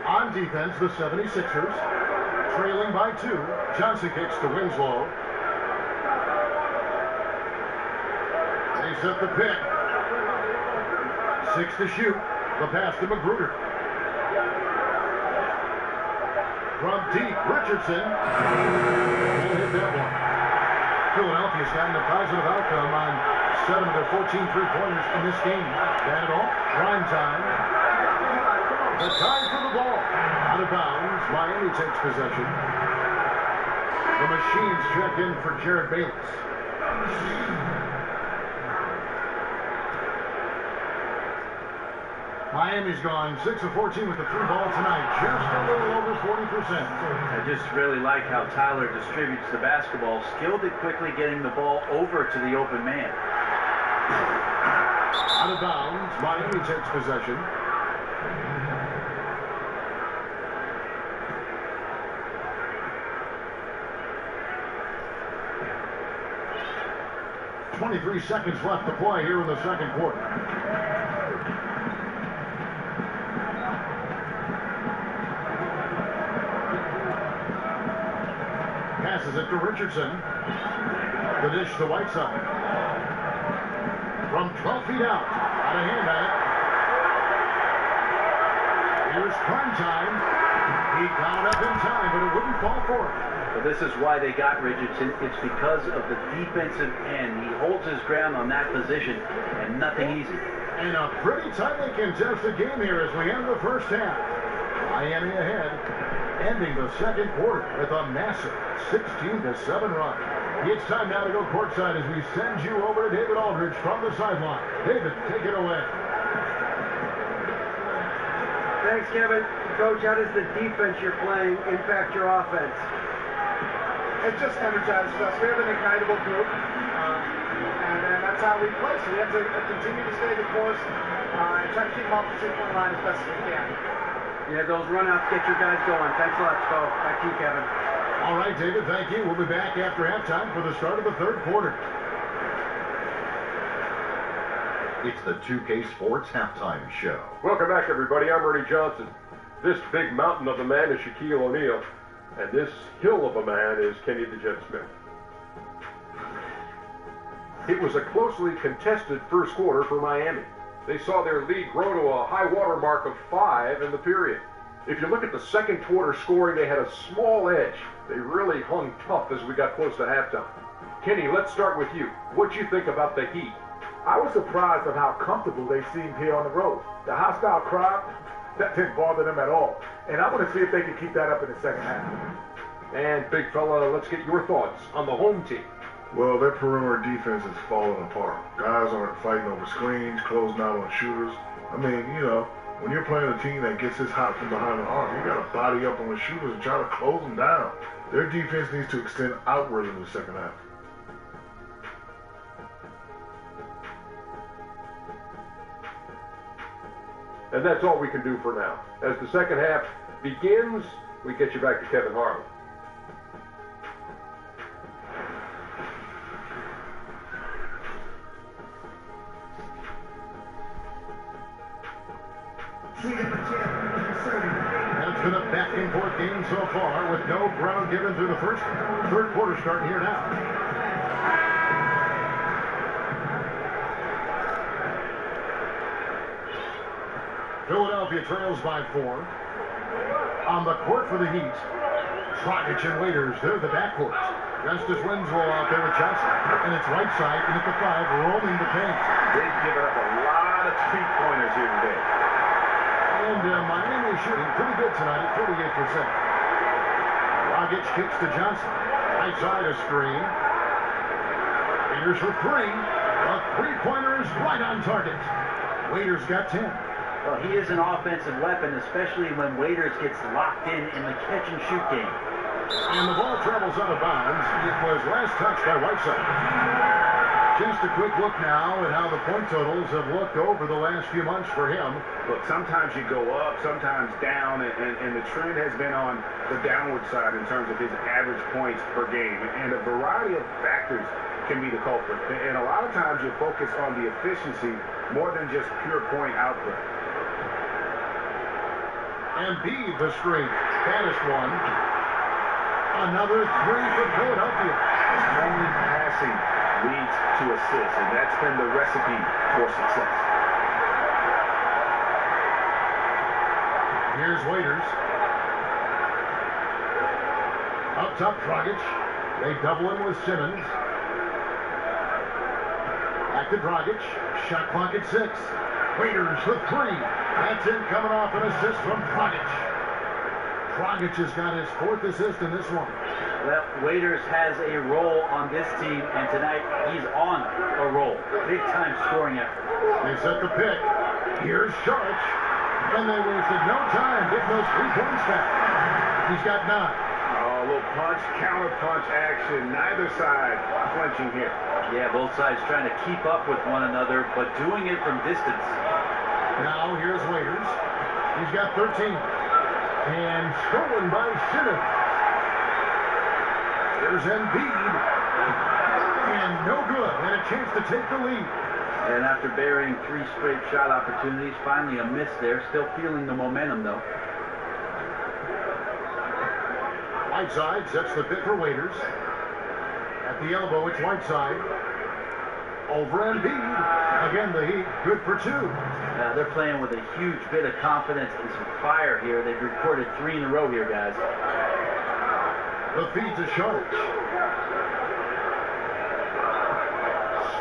On defense, the 76ers, trailing by 2. Johnson kicks to Winslow. They set the pick. 6 to shoot. The pass to Magruder. From deep, Richardson. Can't hit that one. Philadelphia's gotten a positive outcome on 7 of their 14 3-pointers in this game. That at all. Prime time. The time for the ball. Out of bounds. Miami takes possession. The Machines check in for Jared Bayless. Miami's gone 6 of 14 with the 3 ball tonight, just a little over 40%. I just really like how Tyler distributes the basketball, skilled at quickly getting the ball over to the open man. Out of bounds, Miami takes possession. .23 seconds left to play here in the second quarter. Passes it to Richardson. The dish to Whiteside. From 12 feet out of hand at it. Here's prime time. He got it up in time, but it wouldn't fall for it. Well, this is why they got Richardson. It's because of the defensive end. He holds his ground on that position, and nothing easy. And a pretty tightly contested game here as we end the first half. Miami ahead, ending the second quarter with a massive 16-7 run. It's time now to go courtside as we send you over to David Aldridge from the sideline. David, take it away. Thanks, Kevin. Coach, how does the defense you're playing impact your offense? It just energizes us. We have an ignitable group, and that's how we play. So we have to continue to stay the course and try to keep them off the 3-point line as best as we can. Yeah, those runouts get your guys going. Thanks a lot, Sco. Back to you, Kevin. All right, David, thank you. We'll be back after halftime for the start of the third quarter. It's the 2K Sports Halftime Show. Welcome back, everybody. I'm Ernie Johnson. This big mountain of a man is Shaquille O'Neal, and this hill of a man is Kenny the Jet Smith. It was a closely contested first quarter for Miami. They saw their lead grow to a high water mark of 5 in the period. If you look at the second quarter scoring, they had a small edge. They really hung tough as we got close to halftime. Kenny, let's start with you. What'd you think about the Heat? I was surprised at how comfortable they seemed here on the road. The hostile crowd, that didn't bother them at all. And I want to see if they can keep that up in the second half. And big fella, let's get your thoughts on the home team. Well, their perimeter defense is falling apart. Guys aren't fighting over screens, closing out on shooters. I mean, you know, when you're playing a team that gets this hot from behind the arc, you got to body up on the shooters and try to close them down. Their defense needs to extend outward in the second half. And that's all we can do for now. As the second half begins, we get you back to Kevin Harlan. It's been a back and forth game so far with no ground given through the third quarter starting here now. Philadelphia trails by 4. On the court for the Heat, Dragic and Waiters, they're the backcourt. Justice Winslow out there with Johnson, and it's right side, and at the 5, roaming the paint. They've given up a lot of three-pointers here today. And Miami is shooting pretty good tonight at 48%. Dragic kicks to Johnson. Right side a screen. Waiters for 3. A three-pointer is right on target. Waiters got 10. Well, he is an offensive weapon, especially when Waiters gets locked in the catch-and-shoot game. And the ball travels out of bounds. It was last touched by Whiteside. Just a quick look now at how the point totals have looked over the last few months for him. Look, sometimes you go up, sometimes down, and the trend has been on the downward side in terms of his average points per game. And a variety of factors can be the culprit. And a lot of times you focus on the efficiency more than just pure point output. Embiid the screen. Baddest one. Another 3 for Philadelphia. Only passing leads to assists, and that's been the recipe for success. Here's Waiters. Up top, Dragic. They double him with Simmons. Back to Dragic. Shot clock at 6. Waiters with 3. That's in coming off an assist from Dragic. Dragic has got his 4th assist in this one. Well, Waiters has a role on this team, and tonight he's on a roll. Big-time scoring effort. They set the pick. Here's Sharch. And they wasted no time getting those 3 points back. He's got 9. Oh, a little punch, counter punch action. Neither side flinching here. Yeah, both sides trying to keep up with one another, but doing it from distance. Now here's Waiters. He's got 13. And stolen by Simmons. Here's Embiid. And no good. And a chance to take the lead. And after burying 3 straight shot opportunities, finally a miss there. Still feeling the momentum, though. Whiteside sets the pick for Waiters. At the elbow, it's Whiteside. Over Embiid. Again, the Heat, good for 2. They're playing with a huge bit of confidence and some fire here. They've recorded 3 in a row here, guys. The feed to Sharch.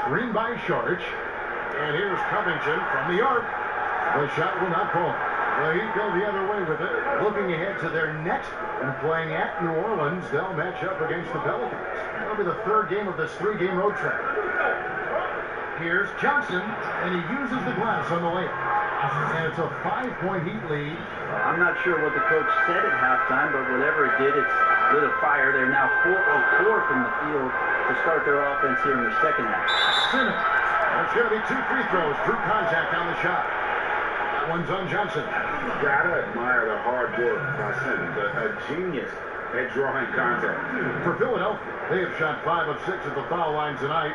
Screen by Sharch. And here's Covington from the arc. The shot will not fall. The Heat go the other way with it. Looking ahead to their next and playing at New Orleans, they'll match up against the Pelicans. That'll be the 3rd game of this 3-game road trip. Here's Johnson, and he uses the glass on the layup. And it's a 5-point Heat lead. I'm not sure what the coach said at halftime, but whatever it did, it's lit a fire. They're now 4 of 4 from the field to start their offense here in the second half. Simmons. That's going to be 2 free throws. Drew contact on the shot. That one's on Johnson. Gotta admire the hard work by Simmons. A genius at drawing contact. For Philadelphia, they have shot 5 of 6 at the foul line tonight.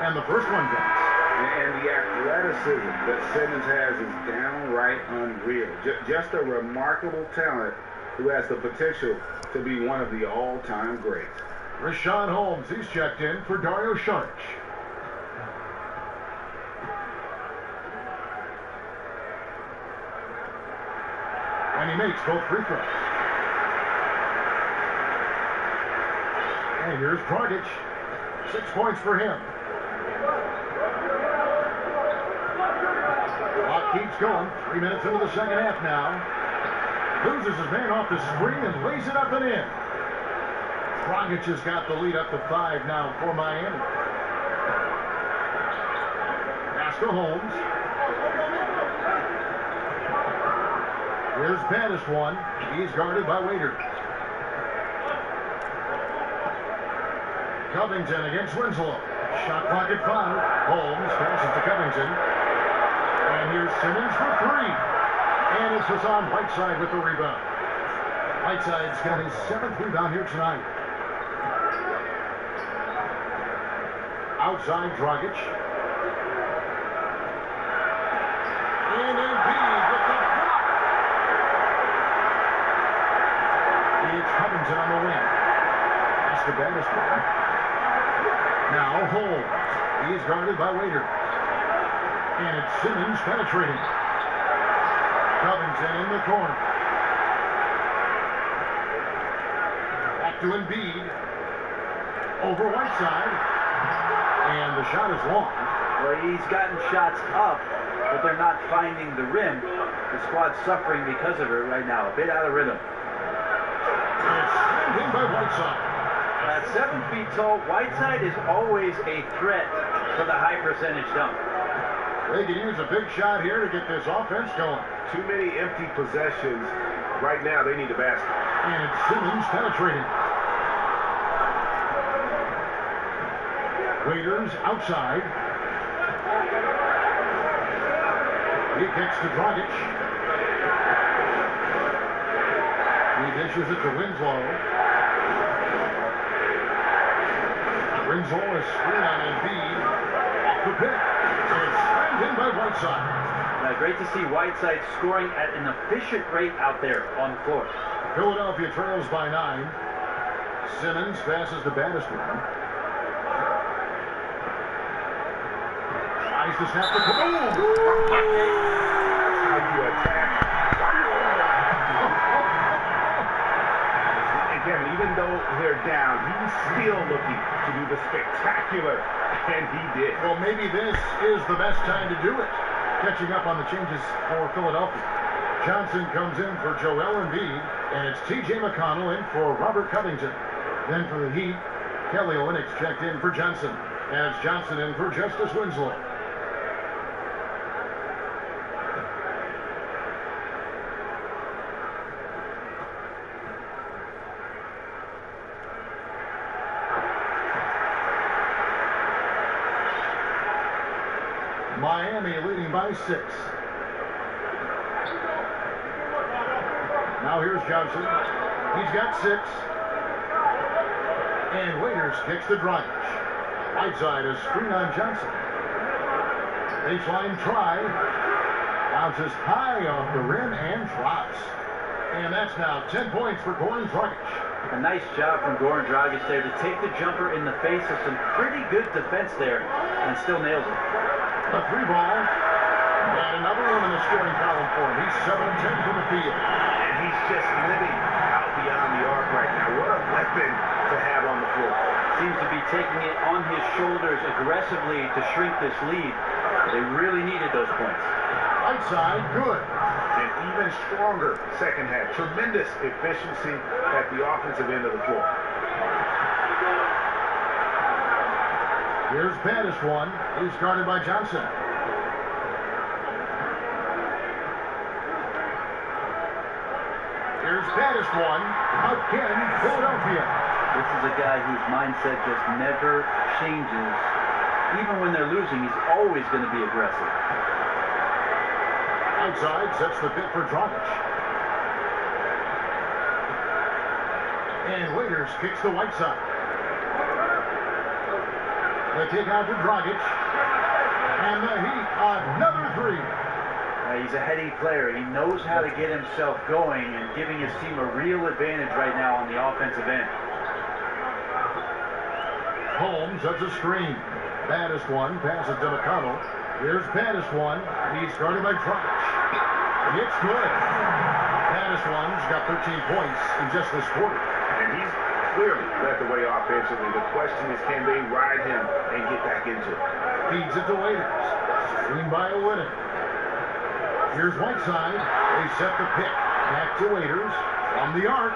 And the first one goes. And the athleticism that Simmons has is downright unreal. Just a remarkable talent who has the potential to be one of the all-time greats. Rashawn Holmes, he's checked in for Dario Saric. And he makes both free throws. And here's Dragic. 6 points for him. Clock keeps going. 3 minutes into the second half now. Loses his man off the screen and lays it up and in. Dragic has got the lead up to 5 now for Miami. Pass to Holmes. Here's baddest one. He's guarded by Waiter. Covington against Winslow. Shot clock at 5. Holmes passes to Covington. And here's Simmons for 3. And it's Hassan Whiteside with the rebound. Whiteside's got his 7th rebound here tonight. Outside Dragic. And Embiid with the block. It's Covington on the wing. That's the baddest one. Now Holmes. He's guarded by Waiter. And it's Simmons penetrating. Covington in the corner. Back to Embiid. Over Whiteside. And the shot is long. Well, he's gotten shots up, but they're not finding the rim. The squad's suffering because of it right now. A bit out of rhythm. And it's slammed in by Whiteside. At 7 feet tall, Whiteside is always a threat for the high percentage dunk. They can use a big shot here to get this offense going. Too many empty possessions. Right now, they need a basket. And it's Simmons penetrating. Waiters outside. He kicks to Dragic. He dishes it to Winslow. Winslow is screen on Embiid. Off the pick. And it's slammed in by Whiteside. Great to see Whiteside scoring at an efficient rate out there on the floor. Philadelphia trails by 9. Simmons passes to baddest one. Tries to snap the boom. That's how you attack. And Kevin, even though they're down, he's still looking to do the spectacular And he did. Well, maybe this is the best time to do it. Catching up on the changes for Philadelphia. Johnson comes in for Joel Embiid, and it's T.J. McConnell in for Robert Covington. Then for the Heat, Kelly Olynyk checked in for Johnson, and it's Johnson in for Justice Winslow. Miami leading by 6. Now here's Johnson. He's got 6. And Waiters kicks the drive. Whiteside a screen on Johnson. Baseline try. Bounces high off the rim and drops. And that's now 10 points for Goran Dragic. A nice job from Goran Dragic there to take the jumper in the face of some pretty good defense there and still nails it. A 3-ball. And another one in the scoring column for him. He's 7 of 10 from the field. And he's just living out beyond the arc right now. What a weapon to have on the floor. Seems to be taking it on his shoulders aggressively to shrink this lead. They really needed those points. Right side, good. And even stronger second half. Tremendous efficiency at the offensive end of the floor. Here's Bandis one. He's guarded by Johnson. Here's Bandis one. Again, Philadelphia. This is a guy whose mindset just never changes. Even when they're losing, he's always going to be aggressive. Outside sets the pick for Dragic. And Waiters kicks the Whiteside. They kick out to Dragic. And the Heat, another 3. He's a heady player. He knows how to get himself going and giving his team a real advantage right now on the offensive end. Holmes sets a screen. Bandis one, passes to McConnell. Here's Bandis one. He's guarded by Dragic. It's good. Bandis one's got 13 points in just this quarter. And he's clearly led the way offensively. The question is, can they ride him and get back into it? Feeds it to Waiters. Screen by Olynyk. Here's Whiteside. They set the pick. Back to Waiters. From the arc.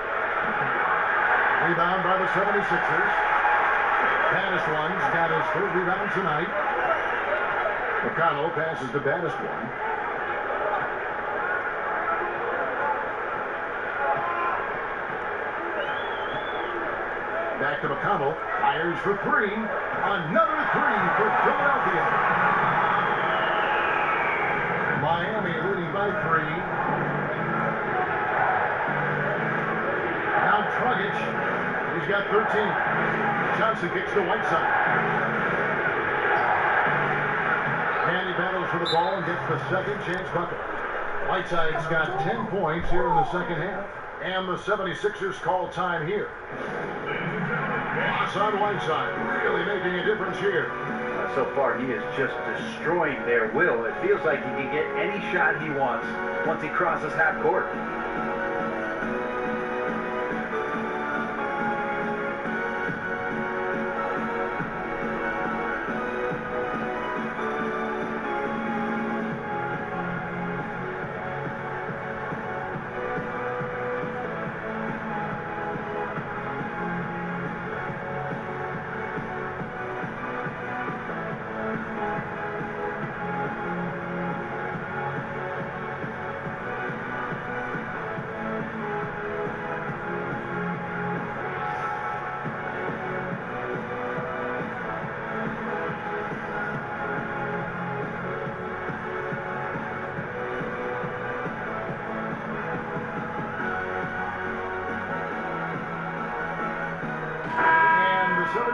Rebound by the 76ers. Bandis one's got his 3rd rebound tonight. McConnell passes to Bandis one. Back to McConnell. Fires for 3. Another 3 for Philadelphia. Miami leading by 3. Now Dragic. He's got 13. Johnson kicks to Whiteside. And he battles for the ball and gets the second chance bucket. Whiteside's got 10 points here in the second half. And the 76ers call time here. Hassan Whiteside really making a difference here. So far, he is just destroying their will. It feels like he can get any shot he wants once he crosses half court.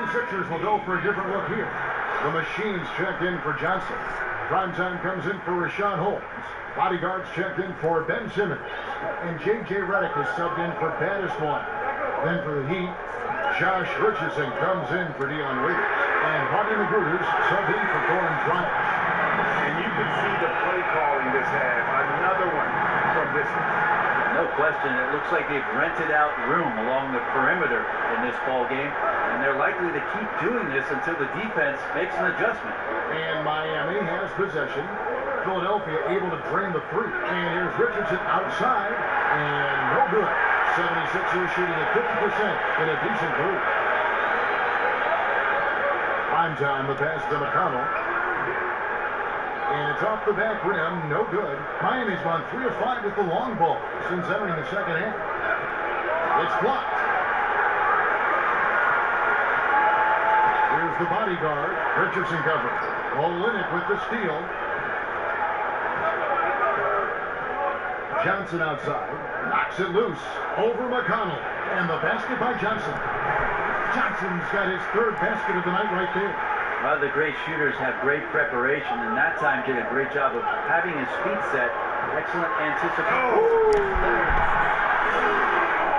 Sixers will go for a different look here. The Machines checked in for Johnson. Primetime comes in for Rashawn Holmes. Bodyguards checked in for Ben Simmons. And J.J. Redick is subbed in for Bandis one. Then for the Heat, Josh Richardson comes in for Dion Waiters. And Hardy Magruder's subbed in for Goran Dragic. And you can see the play calling this half. Another one from this one. No question. It looks like they've rented out room along the perimeter in this ball game, and they're likely to keep doing this until the defense makes an adjustment. And Miami has possession. Philadelphia able to drain the three. And here's Richardson outside, and no good. 76ers shooting at 50% in a decent group. Prime time, the pass to McConnell. And it's off the back rim, no good. Miami's gone 3 of 5 with the long ball since entering the second half. It's blocked. Here's the bodyguard, Richardson covering. Olynyk with the steal. Johnson outside, knocks it loose, over McConnell, and the basket by Johnson. Johnson's got his third basket of the night right there. A lot of the great shooters have great preparation, and that time did a great job of having his feet set. Excellent anticipation.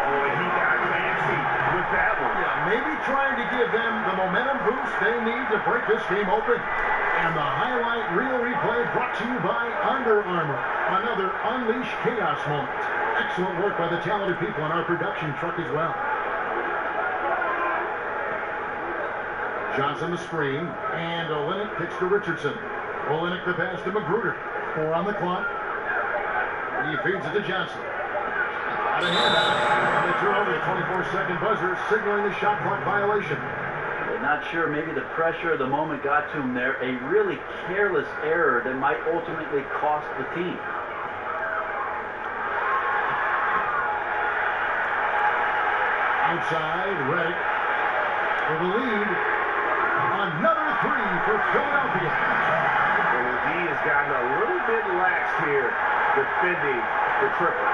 Boy, he got fancy with that one. Yeah, maybe trying to give them the momentum boost they need to break this game open. And the highlight reel replay brought to you by Under Armour. Another Unleash Chaos moment. Excellent work by the talented people on our production truck as well. Johnson the screen, and Olynyk kicks to Richardson. Olynyk the pass to Magruder. 4 on the clock. He feeds it to Johnson. Out of hand. And they turn over the 24-second buzzer, signaling the shot clock violation. Not sure, maybe the pressure of the moment got to him there. A really careless error that might ultimately cost the team. Outside, Redick for the lead. Another 3 for Philadelphia. And the D has gotten a little bit lax here defending the triple.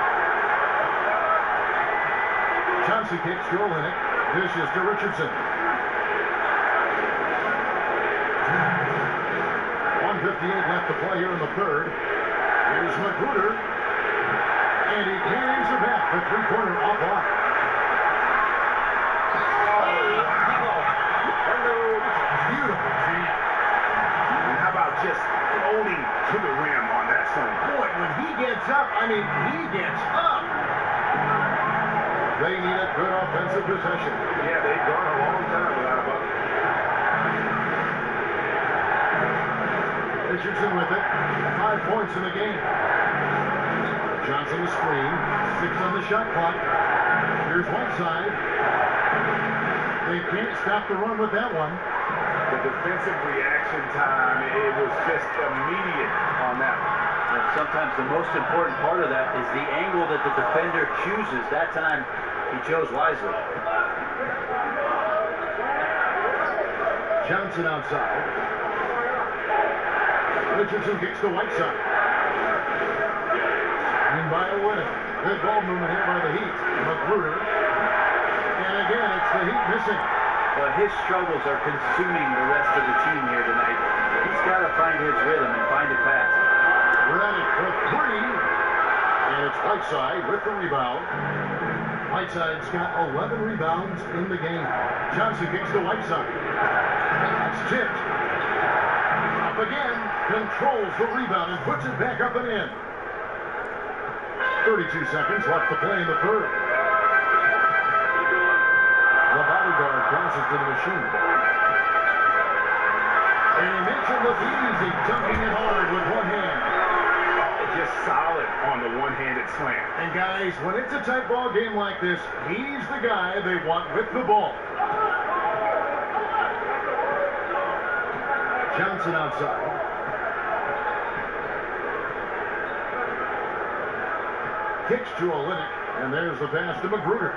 Johnson kicks to Olynyk. Dishes to Richardson. 1:58 left to play here in the third. Here's Magruder. And he carries it back. The three-pointer off lock. Beautiful jam. And how about just floating to the rim on that slam? Boy, when he gets up, I mean, he gets up. They need a good offensive possession. Yeah, they've gone a long time without a bucket. Richardson with it. 5 points in the game. Johnson the screen. 6 on the shot clock. Here's Whiteside. They can't stop the run with that one. The defensive reaction time, it was just immediate on that one. And sometimes the most important part of that is the angle that the defender chooses. That time, he chose wisely. Johnson outside. Richardson kicks to Whiteside. And by Olynyk. Good ball movement here by the Heat. Magruder. And again, it's the Heat missing. Well, his struggles are consuming the rest of the team here tonight. He's got to find his rhythm and find it fast. Redick for 3. And it's Whiteside with the rebound. Whiteside's got 11 rebounds in the game. Johnson kicks to Whiteside. That's tipped. Up again. Controls the rebound and puts it back up and in. 32 seconds left to play in the third. The bodyguard passes to the machine. And he makes it look easy, dunking it hard with one hand. Just solid on the one-handed slam. And guys, when it's a tight ball game like this, he's the guy they want with the ball. Johnson outside. Kicks to Olynyk, and there's the pass to Magruder.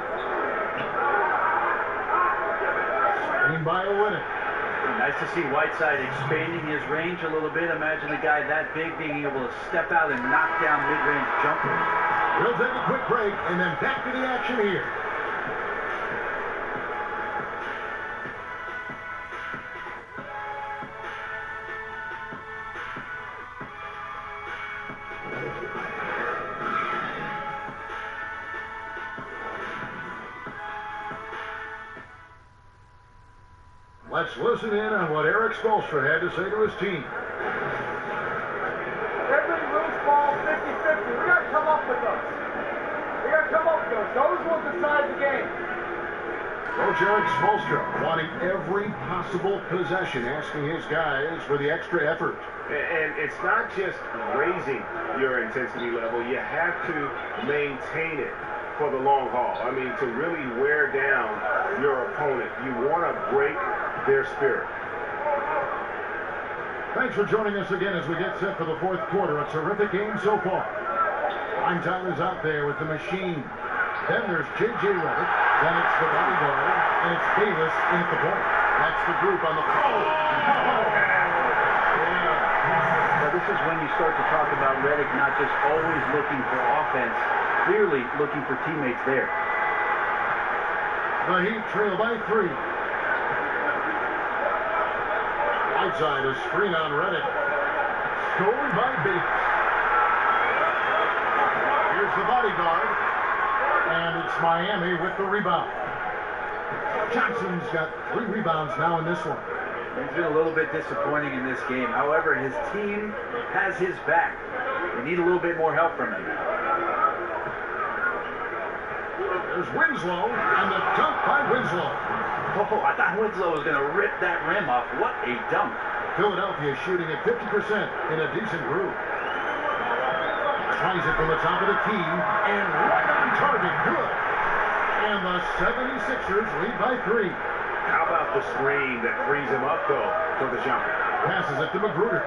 Screen by Olynyk. Nice to see Whiteside expanding his range a little bit. Imagine a guy that big being able to step out and knock down mid-range jumpers. We'll take a quick break and then back to the action here. Let's listen in on what Eric Spoelstra had to say to his team. Every loose ball 50-50. We got to come up with those. Those will decide the game. Coach Eric Spoelstra wanting every possible possession, asking his guys for the extra effort. And it's not just raising your intensity level. You have to maintain it for the long haul. I mean, to really wear down your opponent, you want to break their spirit. Thanks for joining us again as we get set for the fourth quarter. A terrific game so far. Time is out there with the machine. Then there's J.J. Redick. Then it's the bodyguard. And it's Bayless in at the point. That's the group on the... Now, this is when you start to talk about Redick not just always looking for offense, clearly looking for teammates there. The Heat trail by 3. Outside, a screen on Redick. Stolen by Bayless. Here's the bodyguard. And it's Miami with the rebound. Johnson's got 3 rebounds now in this one. He's been a little bit disappointing in this game. However, his team has his back. They need a little bit more help from him. There's Winslow, and the dunk by Winslow. Oh, I thought Winslow was going to rip that rim off. What a dunk. Philadelphia shooting at 50% in a decent groove. Tries it from the top of the key, and right on target, good. And the 76ers lead by 3. How about the screen that frees him up, though, for the jumper? Passes it to Magruder.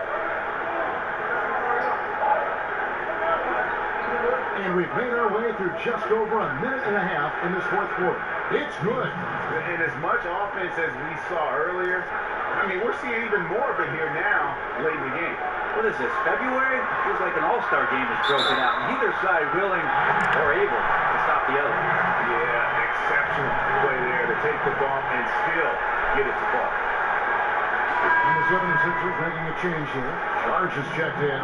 And we've made our way through just over a minute and a half in this fourth quarter. It's good. And as much offense as we saw earlier, I mean, we're seeing even more of it here now, late in the game. What is this, February? Feels like an all-star game is broken out. Neither side willing or able to stop the other. Yeah, exceptional play there to take the bump and still get it to fall. And the 76ers making a change here. Charge is checked in.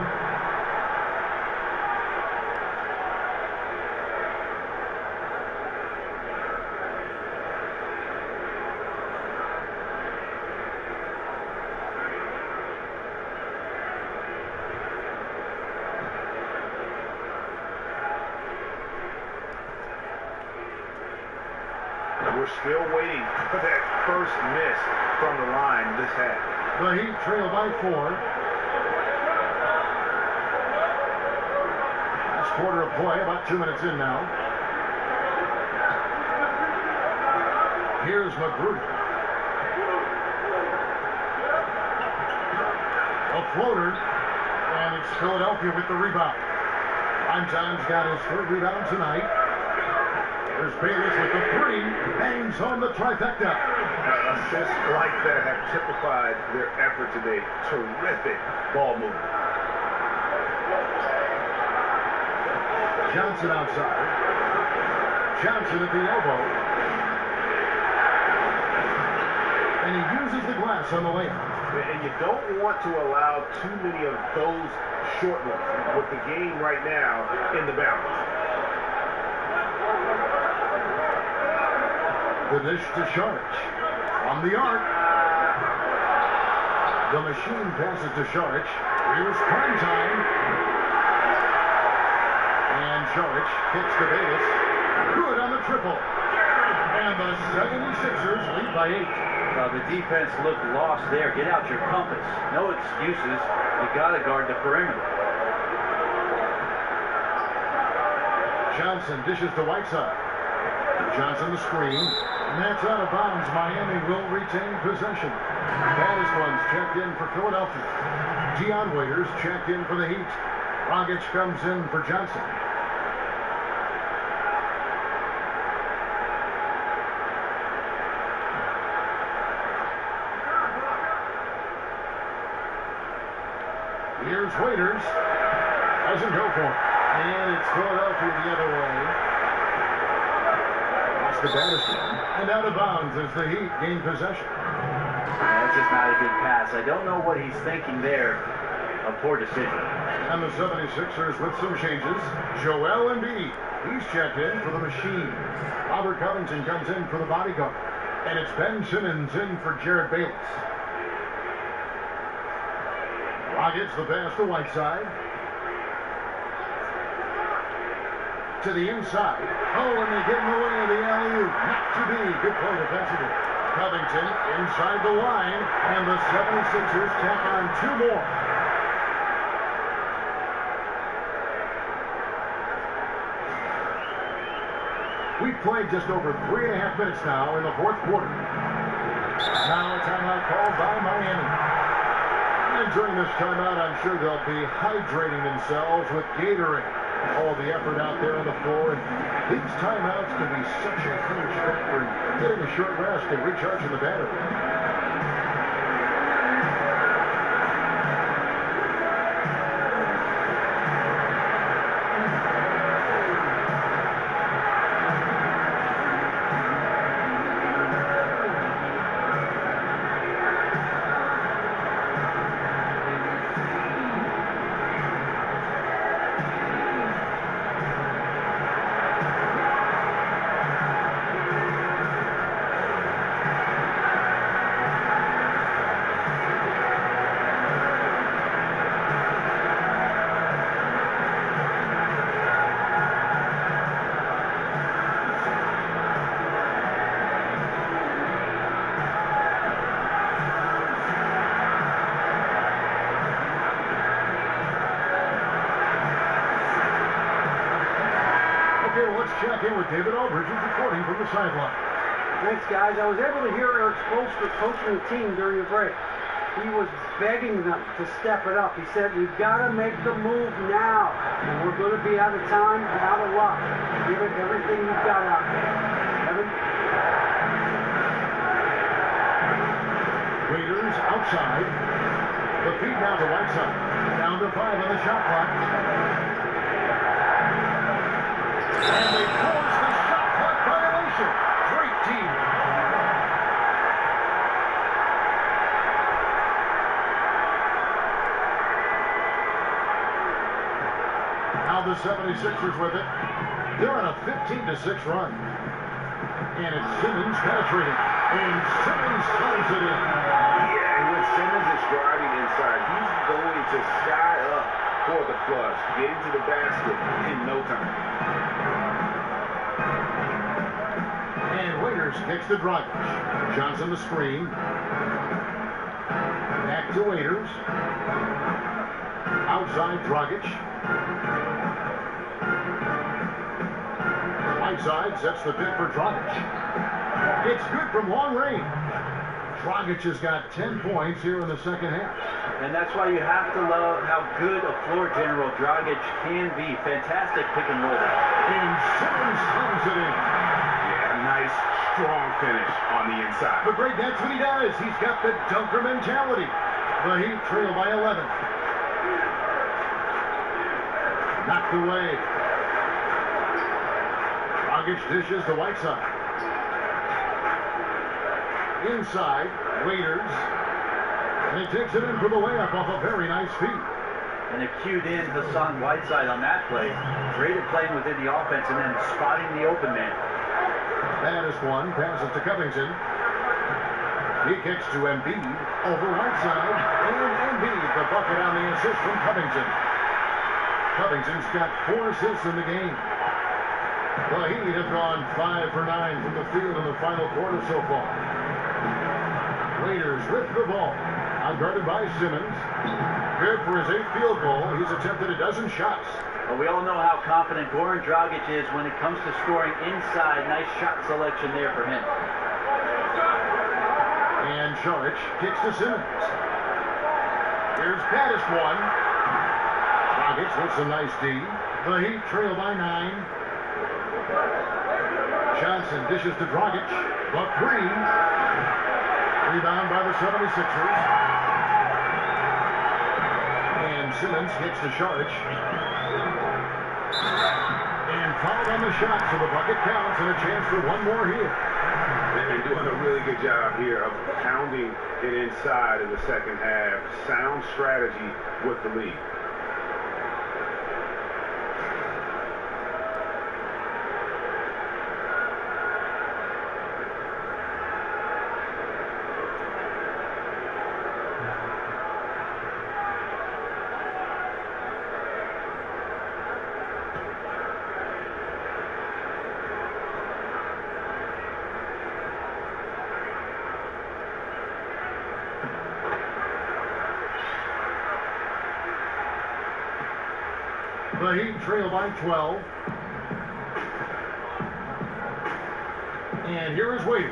We're still waiting for that first miss from the line this half. The Heat trail by 4. Last quarter of play, about 2 minutes in now. Here's Magruder. A floater, and it's Philadelphia with the rebound. Primetime got his 3rd rebound tonight. There's Bayless with the 3, hangs home the trifecta. Assists like that have typified their effort today. Terrific ball movement. Johnson outside. Johnson at the elbow. And he uses the glass on the layup. And you don't want to allow too many of those short ones with the game right now in the balance. The dish to Saric. On the arc. The machine passes to Saric. Here's Primetime. And Saric kicks to Bayless. Good on the triple. And the 76ers lead by 8. The defense looked lost there. Get out your compass. No excuses. You got to guard the perimeter. Johnson dishes to Whiteside. Johnson the screen. And that's out of bounds. Miami will retain possession. Baddest ones checked in for Philadelphia. Dion Waiters checked in for the Heat. Rogic comes in for Johnson. Here's Waiters. Doesn't go for it. And it's Philadelphia the other way. That's the baddest one. And out of bounds as the Heat gain possession. That's just not a good pass. I don't know what he's thinking there. A poor decision. And the 76ers with some changes. Joel Embiid. He's checked in for the machine. Robert Covington comes in for the bodyguard. And it's Ben Simmons in for Jared Bayless. Rockets the pass to Whiteside. to the inside. Oh, and they get in the way of the alley-oop. Not to be. Good play defensively. Covington inside the line, and the 76ers tack on 2 more. We've played just over 3.5 minutes now in the 4th quarter. Now a timeout called by Miami. And during this timeout, I'm sure they'll be hydrating themselves with Gatorade. All the effort out there on the floor. And these timeouts can be such a huge factor in getting a short rest and recharging the battery. Check in with David Aldridge, who's reporting from the sideline. Thanks, guys. I was able to hear Eric Spoelstra coaching the team during the break. He was begging them to step it up. He said, we've got to make the move now. And we're going to be out of time and out of luck. Give it everything you've got out there. Evan? Raiders outside. The feed now to Whiteside. Down to 5 on the shot clock. And they force the shot clock violation. Great team. Now the 76ers with it. They're on a 15-6 run. And it's Simmons penetrating. And Simmons slams it in. Yeah, and when Simmons is driving inside, he's going to sky up for the flush. Get into the basket in no time. And Waiters kicks to Dragic. Johnson the screen. Back to Waiters. Outside Dragic. Whiteside sets the pick for Dragic. It's good from long range. Dragic has got 10 points here in the second half. And that's why you have to love how good a floor general Dragic can be. Fantastic pick and roll. And Simmons slams it in. Nice, strong finish on the inside. But Greg, that's what he does. He's got the dunker mentality. The Heat trail by 11. Knocked away. Dragic dishes to Whiteside. Inside, Waiters. And he takes it in for the layup off a very nice feed. And it cued in Hassan Whiteside on that play. Great at playing within the offense and then spotting the open man. Baddest one passes to Covington. He kicks to Embiid over Whiteside. And Embiid, the bucket on the assist from Covington. Covington's got 4 assists in the game. The Heat have gone 5 for 9 from the field in the final quarter so far. Raiders with the ball. Outguarded by Simmons. Good for his 8th field goal. He's attempted a dozen shots. Well, we all know how confident Goran Dragic is when it comes to scoring inside. Nice shot selection there for him. And Saric kicks to Simmons. Here's baddest one. Dragic with some nice D. The Heat trail by 9. Johnson dishes to Dragic. The 3. Rebound by the 76ers. And Simmons kicks to Saric. And fouled on the shot, so the bucket counts and a chance for one more here. They're doing a really good job here of pounding it inside in the second half. Sound strategy with the lead. The Heat trail by 12. And here is Waiters.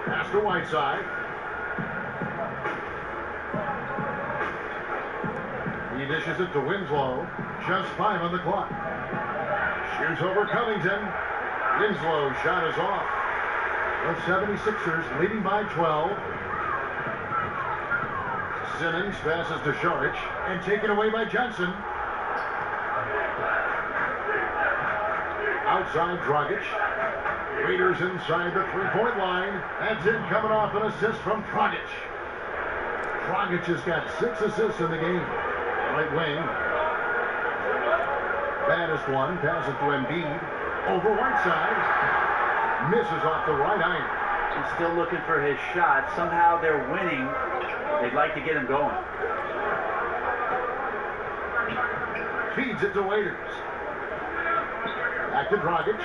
Pass to Whiteside. He dishes it to Winslow. Just 5 on the clock. Shoots over Covington. Winslow shot is off. The 76ers leading by 12. Simmons passes to Šarić and taken away by Johnson. Outside Dragic. Waiters inside the three-point line. That's it, coming off an assist from Dragic. Dragic has got 6 assists in the game. Right wing. Baddest one. Passes to Embiid. Over Whiteside. Misses off the right iron. He's still looking for his shot. Somehow they're winning. They'd like to get him going. Feeds it to Waiters. Back to Dragic.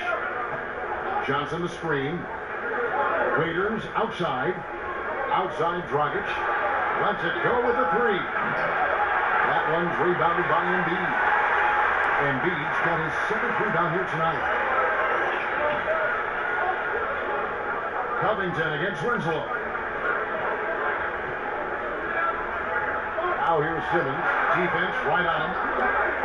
Johnson the screen. Waiters outside. Outside Dragic. Lets it go with a 3. That one's rebounded by Embiid. Embiid's got his 7th rebound here tonight. Covington against Winslow. Now here's Simmons. Defense right on him.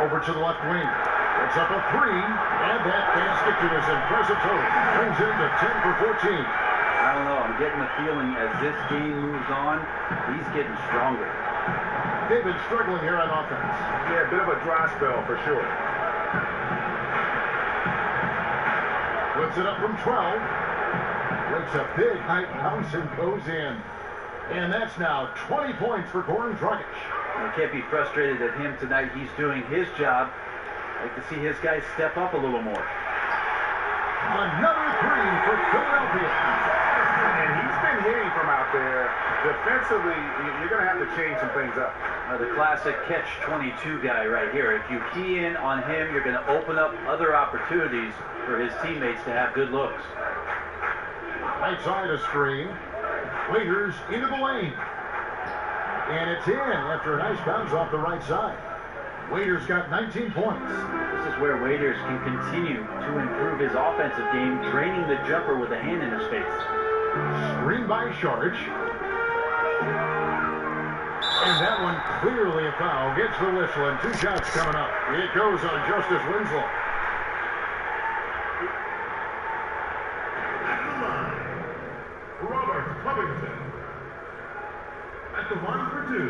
Over to the left wing. Puts up a 3. And that basket to his impressive total. Brings him to 10 for 14. I don't know. I'm getting the feeling as this game moves on, he's getting stronger. They've been struggling here on offense. Yeah, a bit of a dry spell for sure. Puts it up from 12. Breaks a big height bounce and goes in. And that's now 20 points for Goran Dragic. You can't be frustrated at him tonight. He's doing his job. I'd like to see his guys step up a little more. Another 3 for Philadelphia. And he's been hitting from out there. Defensively, you're going to have to change some things up. The classic catch-22 guy right here. If you key in on him, you're going to open up other opportunities for his teammates to have good looks. Right side of screen. Waiters into the lane. And it's in after a nice bounce off the right side. Waiters got 19 points. This is where Waiters can continue to improve his offensive game, draining the jumper with a hand in his face. Screen by Šarić. And that one clearly a foul. Gets the whistle and 2 shots coming up. It goes on Justice Winslow. At the line, Robert Covington. At the 1 for 2.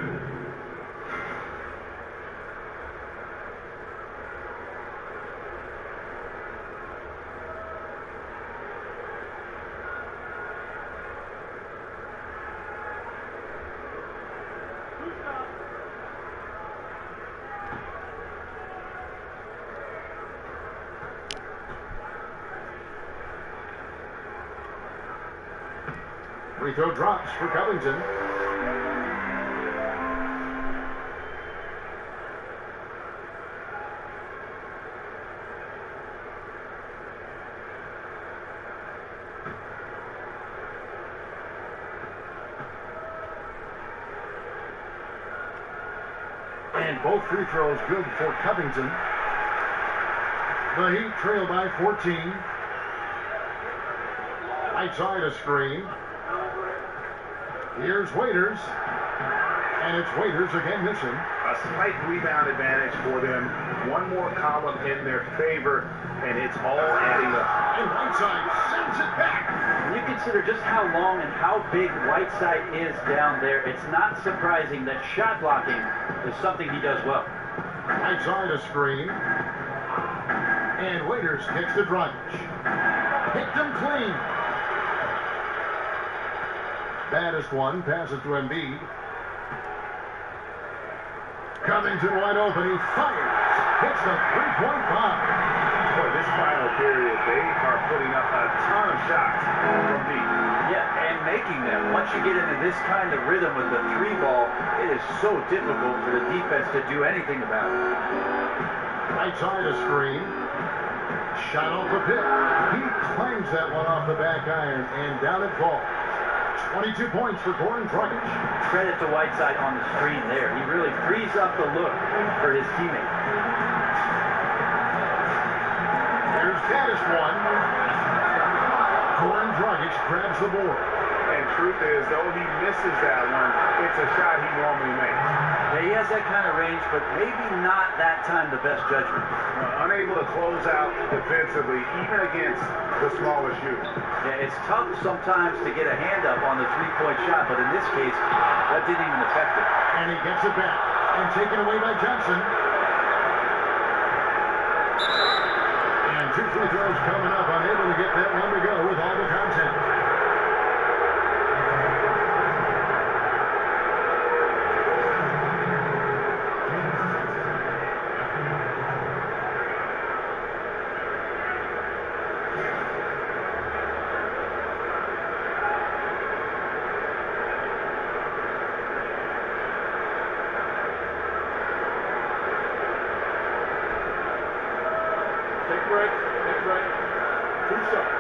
Free throw drops for Covington. And both free throws good for Covington. The Heat trail by 14. Right side of screen. Here's Waiters. And it's Waiters again missing. A slight rebound advantage for them. One more column in their favor, and it's all adding up. And Whiteside sends it back. When you consider just how long and how big Whiteside is down there, it's not surprising that shot blocking is something he does well. Right side of screen. And Waiters kicks to Dragic. Picked him clean. Baddest one passes to Embiid. Covington wide open. He fires. Hits the three-point bomb. Boy, this final period, they are putting up a ton of shots from deep. Yeah, and making them. Once you get into this kind of rhythm with the 3 ball, it is so difficult for the defense to do anything about it. Right side of screen. Shot off the pick. He clangs that one off the back iron, and down it falls. 22 points for Goran Dragic. Credit to Whiteside on the screen there. He really frees up the look for his teammate. Here's Gaddis one. Goran Dragic grabs the board. And truth is, though he misses that one, it's a shot he normally makes. Yeah, he has that kind of range, but maybe not that time the best judgment. Unable to close out defensively, even against the smaller shooter. Yeah, it's tough sometimes to get a hand up on the three-point shot, but in this case, that didn't even affect it. And he gets it back. And taken away by Johnson. And 2 free throws coming up. Unable to get that one to go with all the content. Take a break. Take a break. 2 shots.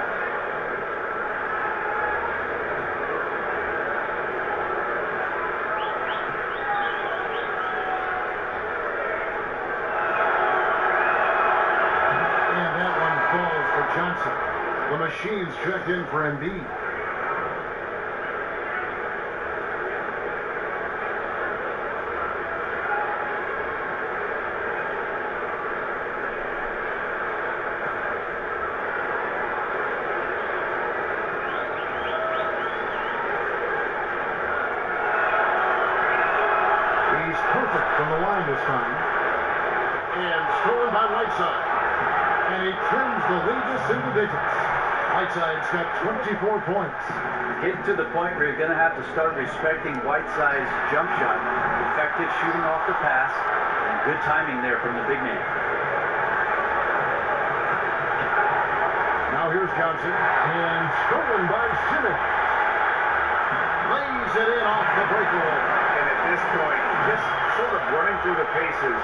And that one falls for Johnson. The machine's checked in for Embiid. Perfect from the line this time. And stolen by Whiteside. And he trims the lead to single digits. Whiteside's got 24 points. Getting to the point where you're going to have to start respecting Whiteside's jump shot. Effective shooting off the pass, and good timing there from the big man. Now here's Johnson. And stolen by Simmons. Lays it in off the breakaway. And at this point, just sort of running through the paces,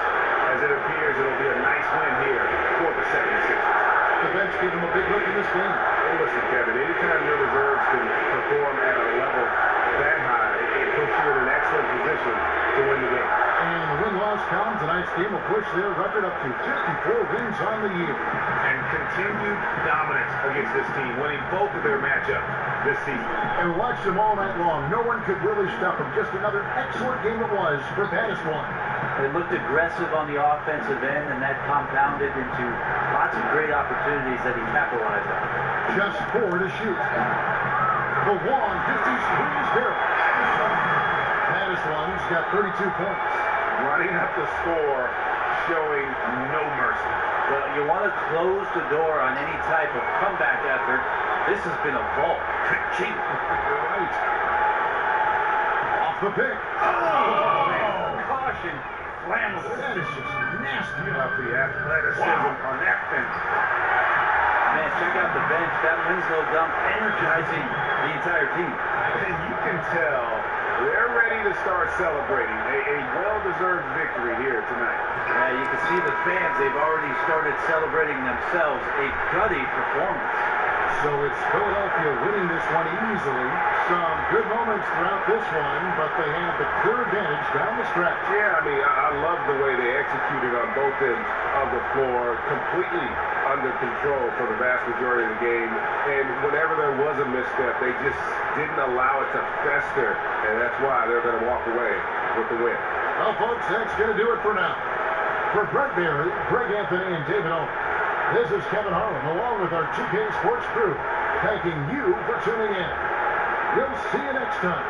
as it appears it'll be a nice win here for the 76ers. The bench gave him a big look in this game. Well, listen, Kevin, anytime your reserves can perform at a level that high, it puts you in an excellent position to win the game. And the win-loss column tonight's game will push their record up to 54 wins on the year. And continued dominance against this team, winning both of their matchups this season. And we watched them all night long. No one could really stop them. Just another excellent game it was for Gaddis one. They looked aggressive on the offensive end, and that compounded into lots of great opportunities that he capitalized on. Just 4 to shoot. The Wong 50 squeeze barrel. Gaddis one's got 32 points. Running up the score, showing no mercy. Well, you want to close the door on any type of comeback effort. This has been a vault. Ching. You're right. Off the pick. Oh, man. Caution. Flammable. That is just nasty. Up the athleticism on that bench. Man, check out the bench. That Winslow dump energizing the entire team. And you can tell they're ready to start celebrating a well-deserved victory here tonight. Yeah, you can see the fans. They've already started celebrating themselves. A gutty performance. So it's Philadelphia winning this one easily. Some good moments throughout this one, but they have the clear advantage down the stretch. Yeah, I mean, I love the way they executed on both ends of the floor, completely under control for the vast majority of the game. And whenever there was a misstep, they just didn't allow it to fester, and that's why they're going to walk away with the win. Well, folks, that's going to do it for now. For Brett Barry, Greg Anthony, and David Owen, this is Kevin Harlan, along with our 2K Sports crew, thanking you for tuning in. We'll see you next time.